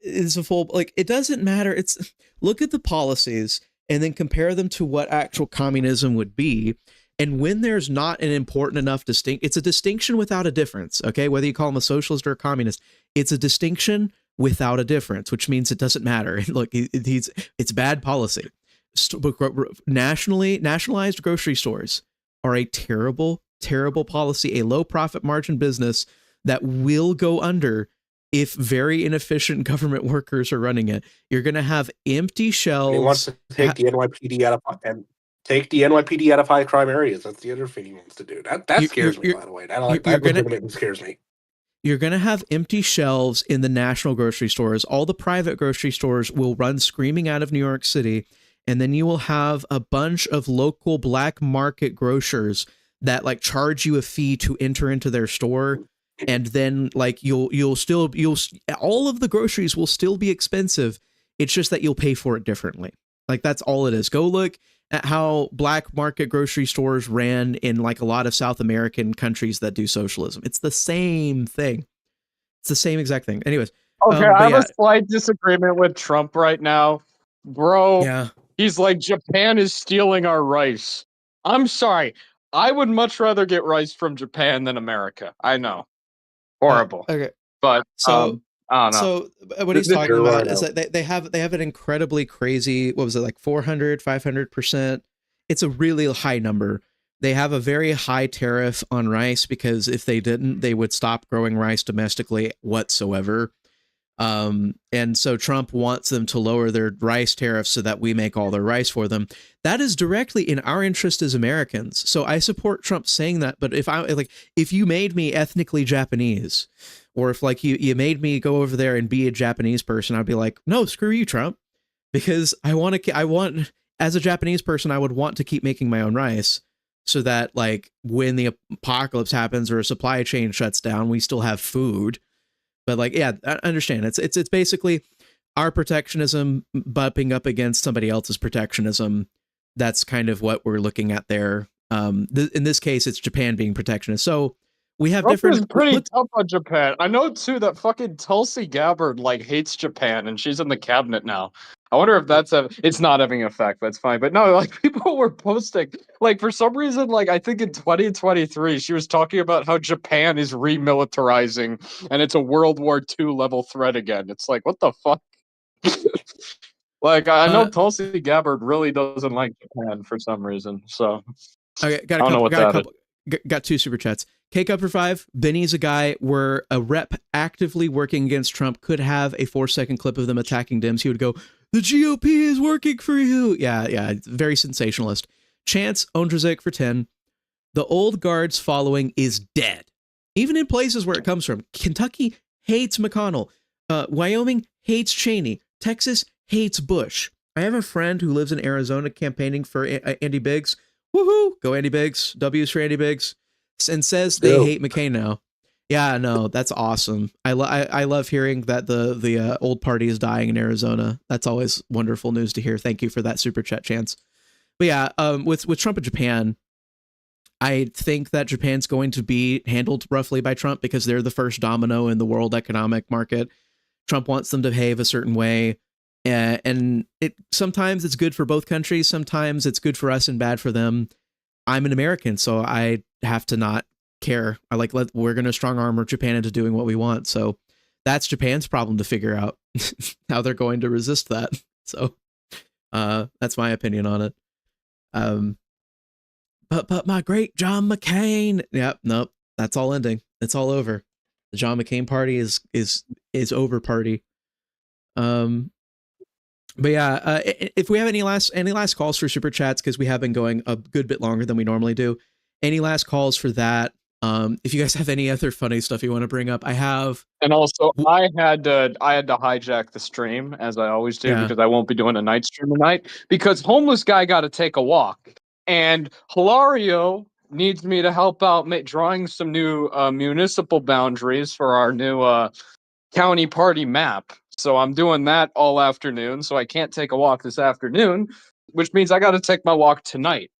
is a full, like, it doesn't matter. It's look at the policies and then compare them to what actual communism would be. And when there's not an important enough it's a distinction without a difference. Okay. Whether you call him a socialist or a communist, it's a distinction without a difference, which means it doesn't matter. Look, it's bad policy. Nationalized grocery stores are a terrible, terrible policy, a low profit margin business that will go under if very inefficient government workers are running it. You're going to have empty shelves. He wants to take the NYPD out of and take the NYPD out of high crime areas. That's the other thing he wants to do. That scares me, by the way. That scares me. You're going to have empty shelves in the national grocery stores. All the private grocery stores will run screaming out of New York City. And then you will have a bunch of local black market grocers that like charge you a fee to enter into their store. And then like all of the groceries will still be expensive. It's just that you'll pay for it differently. Like that's all it is. Go look at how black market grocery stores ran in like a lot of South American countries that do socialism. It's the same thing. It's the same exact thing. Anyways. Okay, I have a slight disagreement with Trump right now. Bro, yeah. He's like, Japan is stealing our rice. I'm sorry. I would much rather get rice from Japan than America. I know. Horrible. Okay. But I don't know. So what he's talking about is that they have an incredibly crazy, what was it, like 400, 500%? It's a really high number. They have a very high tariff on rice because if they didn't, they would stop growing rice domestically whatsoever. And so Trump wants them to lower their rice tariffs so that we make all their rice for them. That is directly in our interest as Americans. So I support Trump saying that. But if you made me ethnically Japanese, or if like you made me go over there and be a Japanese person, I'd be like, no, screw you, Trump, because I want as a Japanese person, I would want to keep making my own rice so that like when the apocalypse happens or a supply chain shuts down, we still have food. But like, yeah, I understand. It's basically our protectionism bumping up against somebody else's protectionism. That's kind of what we're looking at there. In this case, it's Japan being protectionist. So we have Trump is pretty tough on Japan. I know too that fucking Tulsi Gabbard like hates Japan and she's in the cabinet now. I wonder if it's not having an effect. That's fine. But no, like people were posting, like for some reason, like I think in 2023, she was talking about how Japan is remilitarizing and it's a World War II level threat again. It's like, what the fuck? Like I know Tulsi Gabbard really doesn't like Japan for some reason. So okay, got two super chats. Cake up for 5. Benny's a guy where a rep actively working against Trump could have a 4-second clip of them attacking Dems. He would go, the GOP is working for you. Yeah. Very sensationalist. Chance Ondrzik for 10. The old guard's following is dead. Even in places where it comes from. Kentucky hates McConnell. Wyoming hates Cheney. Texas hates Bush. I have a friend who lives in Arizona campaigning for Andy Biggs. Woohoo! Go Andy Biggs. W's for Andy Biggs. And says they hate McCain now. Yeah, no, that's awesome. I love hearing that the old party is dying in Arizona. That's always wonderful news to hear. Thank you for that super chat, Chance. But yeah, with Trump and Japan, I think that Japan's going to be handled roughly by Trump because they're the first domino in the world economic market. Trump wants them to behave a certain way. And sometimes it's good for both countries. Sometimes it's good for us and bad for them. I'm an American, so I have to not care. We're going to strong arm Japan into doing what we want. So that's Japan's problem to figure out how they're going to resist that. So that's my opinion on it. But my great John McCain. Yep, nope. That's all ending. It's all over. The John McCain party is over party. But yeah, if we have any last calls for super chats, because we have been going a good bit longer than we normally do. Any last calls for that? If you guys have any other funny stuff you want to bring up, I have. And also, I had to hijack the stream as I always do because I won't be doing a night stream tonight because homeless guy got to take a walk, and Hilario needs me to help out drawing some new municipal boundaries for our new county party map. So I'm doing that all afternoon. So I can't take a walk this afternoon, which means I got to take my walk tonight.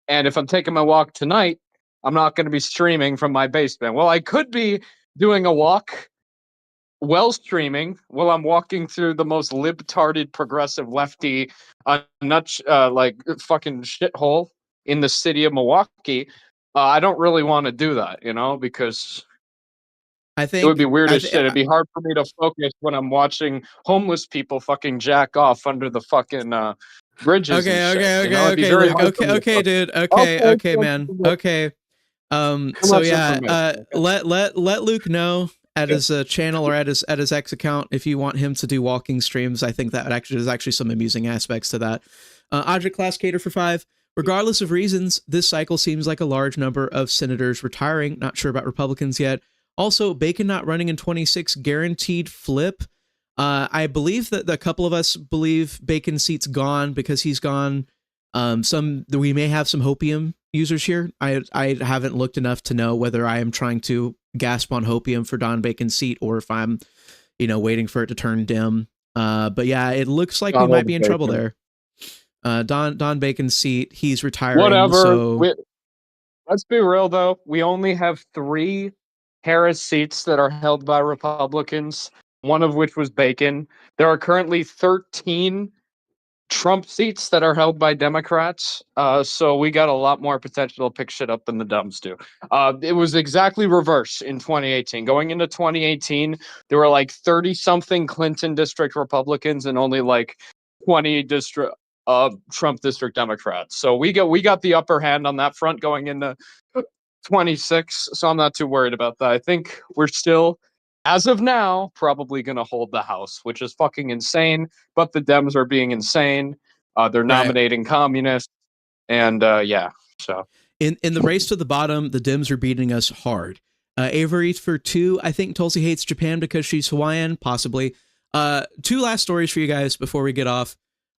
And if I'm taking my walk tonight, I'm not going to be streaming from my basement. Well, I could be doing a walk while streaming while I'm walking through the most libtarded progressive lefty like fucking shithole in the city of Milwaukee. I don't really want to do that, because I think it would be weird as shit. It'd be hard for me to focus when I'm watching homeless people fucking jack off under the fucking bridges. Okay, dude. Okay, man. Okay. So yeah, let Luke know at his channel or at his X account if you want him to do walking streams. I think that there's actually some amusing aspects to that. Object Class Cater for 5. Regardless of reasons, this cycle seems like a large number of senators retiring. Not sure about Republicans yet. Also, Bacon not running in 26, guaranteed flip. I believe that a couple of us believe Bacon's seat's gone because he's gone. We may have some hopium users here. I haven't looked enough to know whether I am trying to gasp on hopium for Don Bacon's seat or if I'm, waiting for it to turn dim. But yeah, it looks like we might be in trouble there. Don Bacon's seat, he's retiring. Whatever. So Let's be real though. We only have 3 Harris seats that are held by Republicans, one of which was Bacon. There are currently 13 Trump seats that are held by Democrats. So we got a lot more potential to pick shit up than the Dems do. It was exactly reverse in 2018. Going into 2018, there were like 30-something Clinton district Republicans and only like 20 district Trump district Democrats. So we got the upper hand on that front going into 26, so I'm not too worried about that. I think we're still, as of now, probably going to hold the House, which is fucking insane. But the Dems are being insane. They're nominating communists, and so in the race to the bottom, the Dems are beating us hard. Avery for 2. I think Tulsi hates Japan because she's Hawaiian, possibly. 2 last stories for you guys before we get off.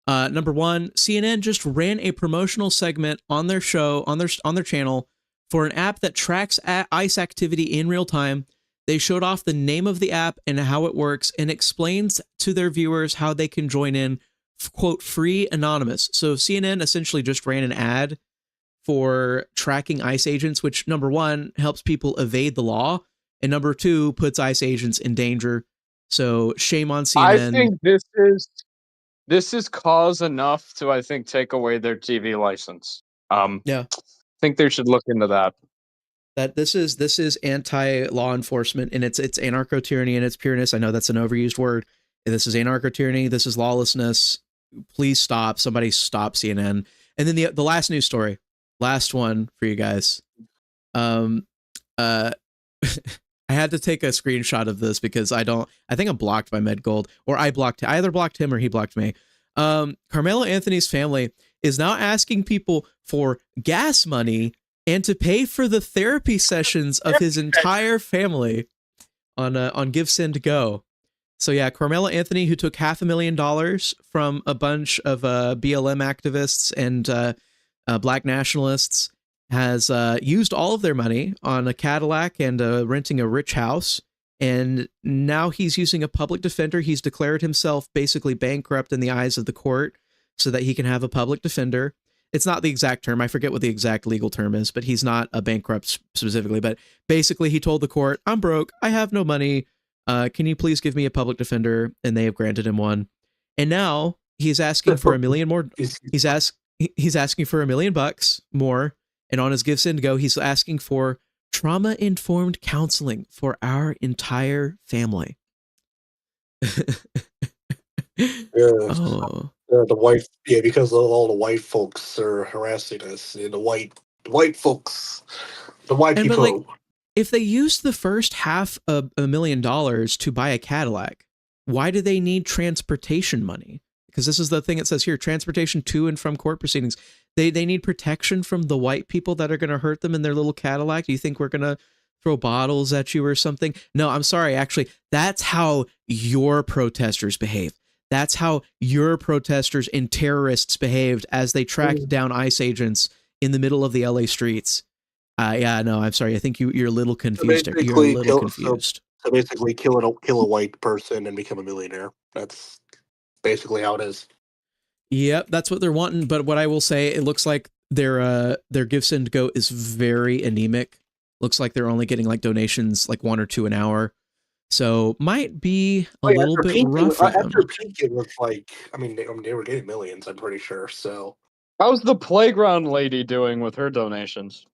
Number 1, CNN just ran a promotional segment on their show on their channel for an app that tracks ICE activity in real time. They showed off the name of the app and how it works and explains to their viewers how they can join in, quote, free anonymous. So CNN essentially just ran an ad for tracking ICE agents, which number 1 helps people evade the law, and number 2 puts ICE agents in danger. So shame on CNN. I think this is cause enough to, I think, take away their TV license. Yeah. I think they should look into that. That this is anti-law enforcement, and it's anarcho-tyranny in its pureness. I know that's an overused word. This is anarcho-tyranny. This is lawlessness. Please stop. Somebody stop CNN. And then the last news story, last one for you guys. I had to take a screenshot of this because I think I'm blocked by MedGold, or I either blocked him or he blocked me. Carmelo Anthony's family is now asking people for gas money and to pay for the therapy sessions of his entire family on GiveSendGo. So yeah, Carmelo Anthony, who took $500,000 from a bunch of BLM activists and black nationalists, has used all of their money on a Cadillac and renting a rich house. And now he's using a public defender. He's declared himself basically bankrupt in the eyes of the court so that he can have a public defender. it's not the exact term. I forget what the exact legal term is, but he's not a bankrupt specifically. But basically, he told the court, "I'm broke. I have no money. Can you please give me a public defender?" And they have granted him one. And now he's asking for $1 million more. He's asking for $1 million more. And on his GiveSendGo, he's asking for trauma-informed counseling for our entire family. Oh. The white, because all the white folks are harassing us. The white folks, the white people. But like, if they used the first half of $1 million to buy a Cadillac, why do they need transportation money? Because this is the thing it says here: transportation to and from court proceedings. They need protection from the white people that are going to hurt them in their little Cadillac. Do you think we're going to throw bottles at you or something? No, I'm sorry. Actually, that's how your protesters behave. That's how your protesters and terrorists behaved as they tracked down ICE agents in the middle of the LA streets. Yeah, no, I'm sorry. I think you're a little confused. You're a little confused. So basically, kill a white person and become a millionaire. That's basically how it is. Yep, that's what they're wanting. But what I will say, it looks like their GiveSendGo is very anemic. Looks like they're only getting like donations like 1 or 2 an hour. So might be a little bit rough. After peak, it was like, I mean, they were getting millions, I'm pretty sure. So how's the playground lady doing with her donations?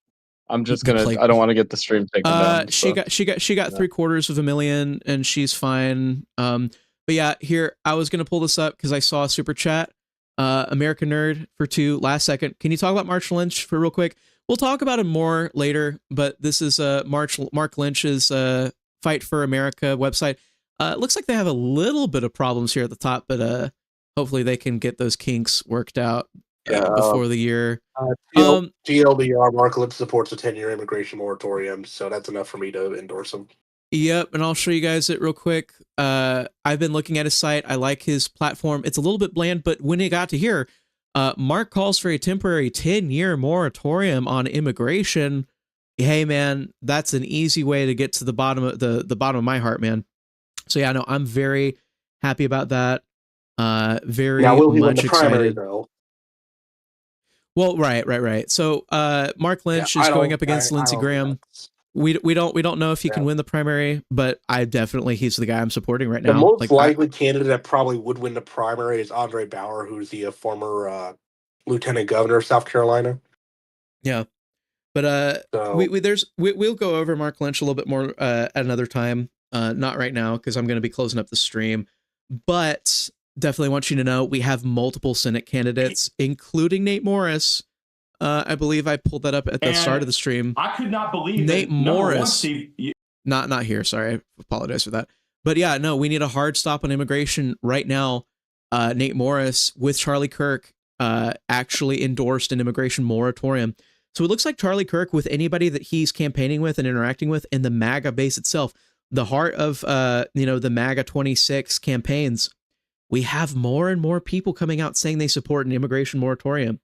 I'm just gonna. I don't want to get the stream taken down. She got $750,000, and she's fine. But yeah, here I was gonna pull this up because I saw a super chat. American Nerd for 2 last second. Can you talk about Mark Lynch for real quick? We'll talk about him more later, but this is Mark Lynch's Fight for America website. Looks like they have a little bit of problems here at the top, but hopefully they can get those kinks worked out before the year. TLDR, Mark Lynch supports a 10-year immigration moratorium, so that's enough for me to endorse him. Yep, and I'll show you guys it real quick. I've been looking at his site. I like his platform. It's a little bit bland, but when it got to here, Mark calls for a temporary 10-year moratorium on immigration. Hey man, that's an easy way to get to the bottom of the bottom of my heart, man. So yeah, no, I'm very happy about that. Very will he much win the primary, excited. though? Well, right. So Mark Lynch is going up against Lindsey Graham. We don't know if he can win the primary, but he's the guy I'm supporting right now. The most likely candidate that probably would win the primary is Andre Bauer, who's the former lieutenant governor of South Carolina. Yeah. But we'll go over Mark Lynch a little bit more at another time. Not right now, because I'm going to be closing up the stream. But definitely want you to know we have multiple Senate candidates, including Nate Morris. I believe I pulled that up at the start of the stream. I could not believe Nate Morris. Not here. Sorry, I apologize for that. But yeah, no, we need a hard stop on immigration right now. Nate Morris with Charlie Kirk actually endorsed an immigration moratorium. So it looks like Charlie Kirk, with anybody that he's campaigning with and interacting with, and the MAGA base itself, the heart of the MAGA 26 campaigns, we have more and more people coming out saying they support an immigration moratorium,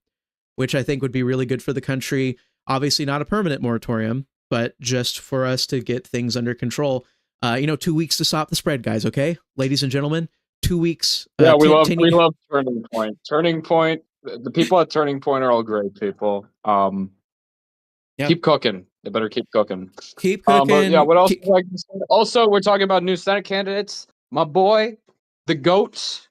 which I think would be really good for the country. Obviously not a permanent moratorium, but just for us to get things under control. 2 weeks to stop the spread, guys. Okay, ladies and gentlemen, 2 weeks. Yeah, we love Turning Point. Turning Point. The people at Turning Point are all great people. Keep cooking. They better keep cooking. Keep cooking. But yeah, what else? Also, we're talking about new Senate candidates. My boy, the GOAT,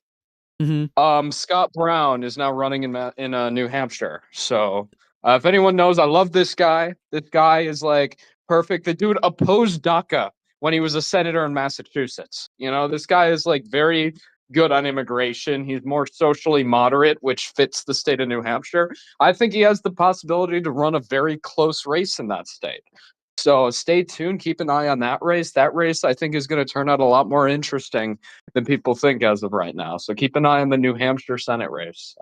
Scott Brown, is now running in New Hampshire. So if anyone knows, I love this guy. This guy is like perfect. The dude opposed DACA when he was a senator in Massachusetts. This guy is like very good on immigration. He's more socially moderate, which fits the state of New Hampshire. I think he has the possibility to run a very close race in that state. So stay tuned. Keep an eye on that race. That race, I think, is going to turn out a lot more interesting than people think as of right now. So keep an eye on the New Hampshire Senate race.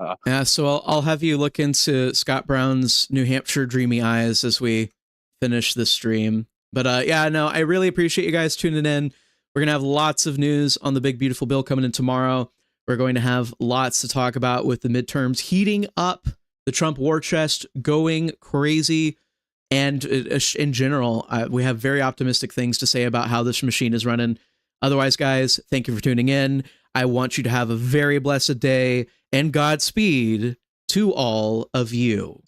So I'll have you look into Scott Brown's New Hampshire Dreamy Eyes as we finish this stream. But I really appreciate you guys tuning in. We're going to have lots of news on the big, beautiful bill coming in tomorrow. We're going to have lots to talk about with the midterms heating up, the Trump war chest going crazy. And in general, we have very optimistic things to say about how this machine is running. Otherwise, guys, thank you for tuning in. I want you to have a very blessed day and Godspeed to all of you.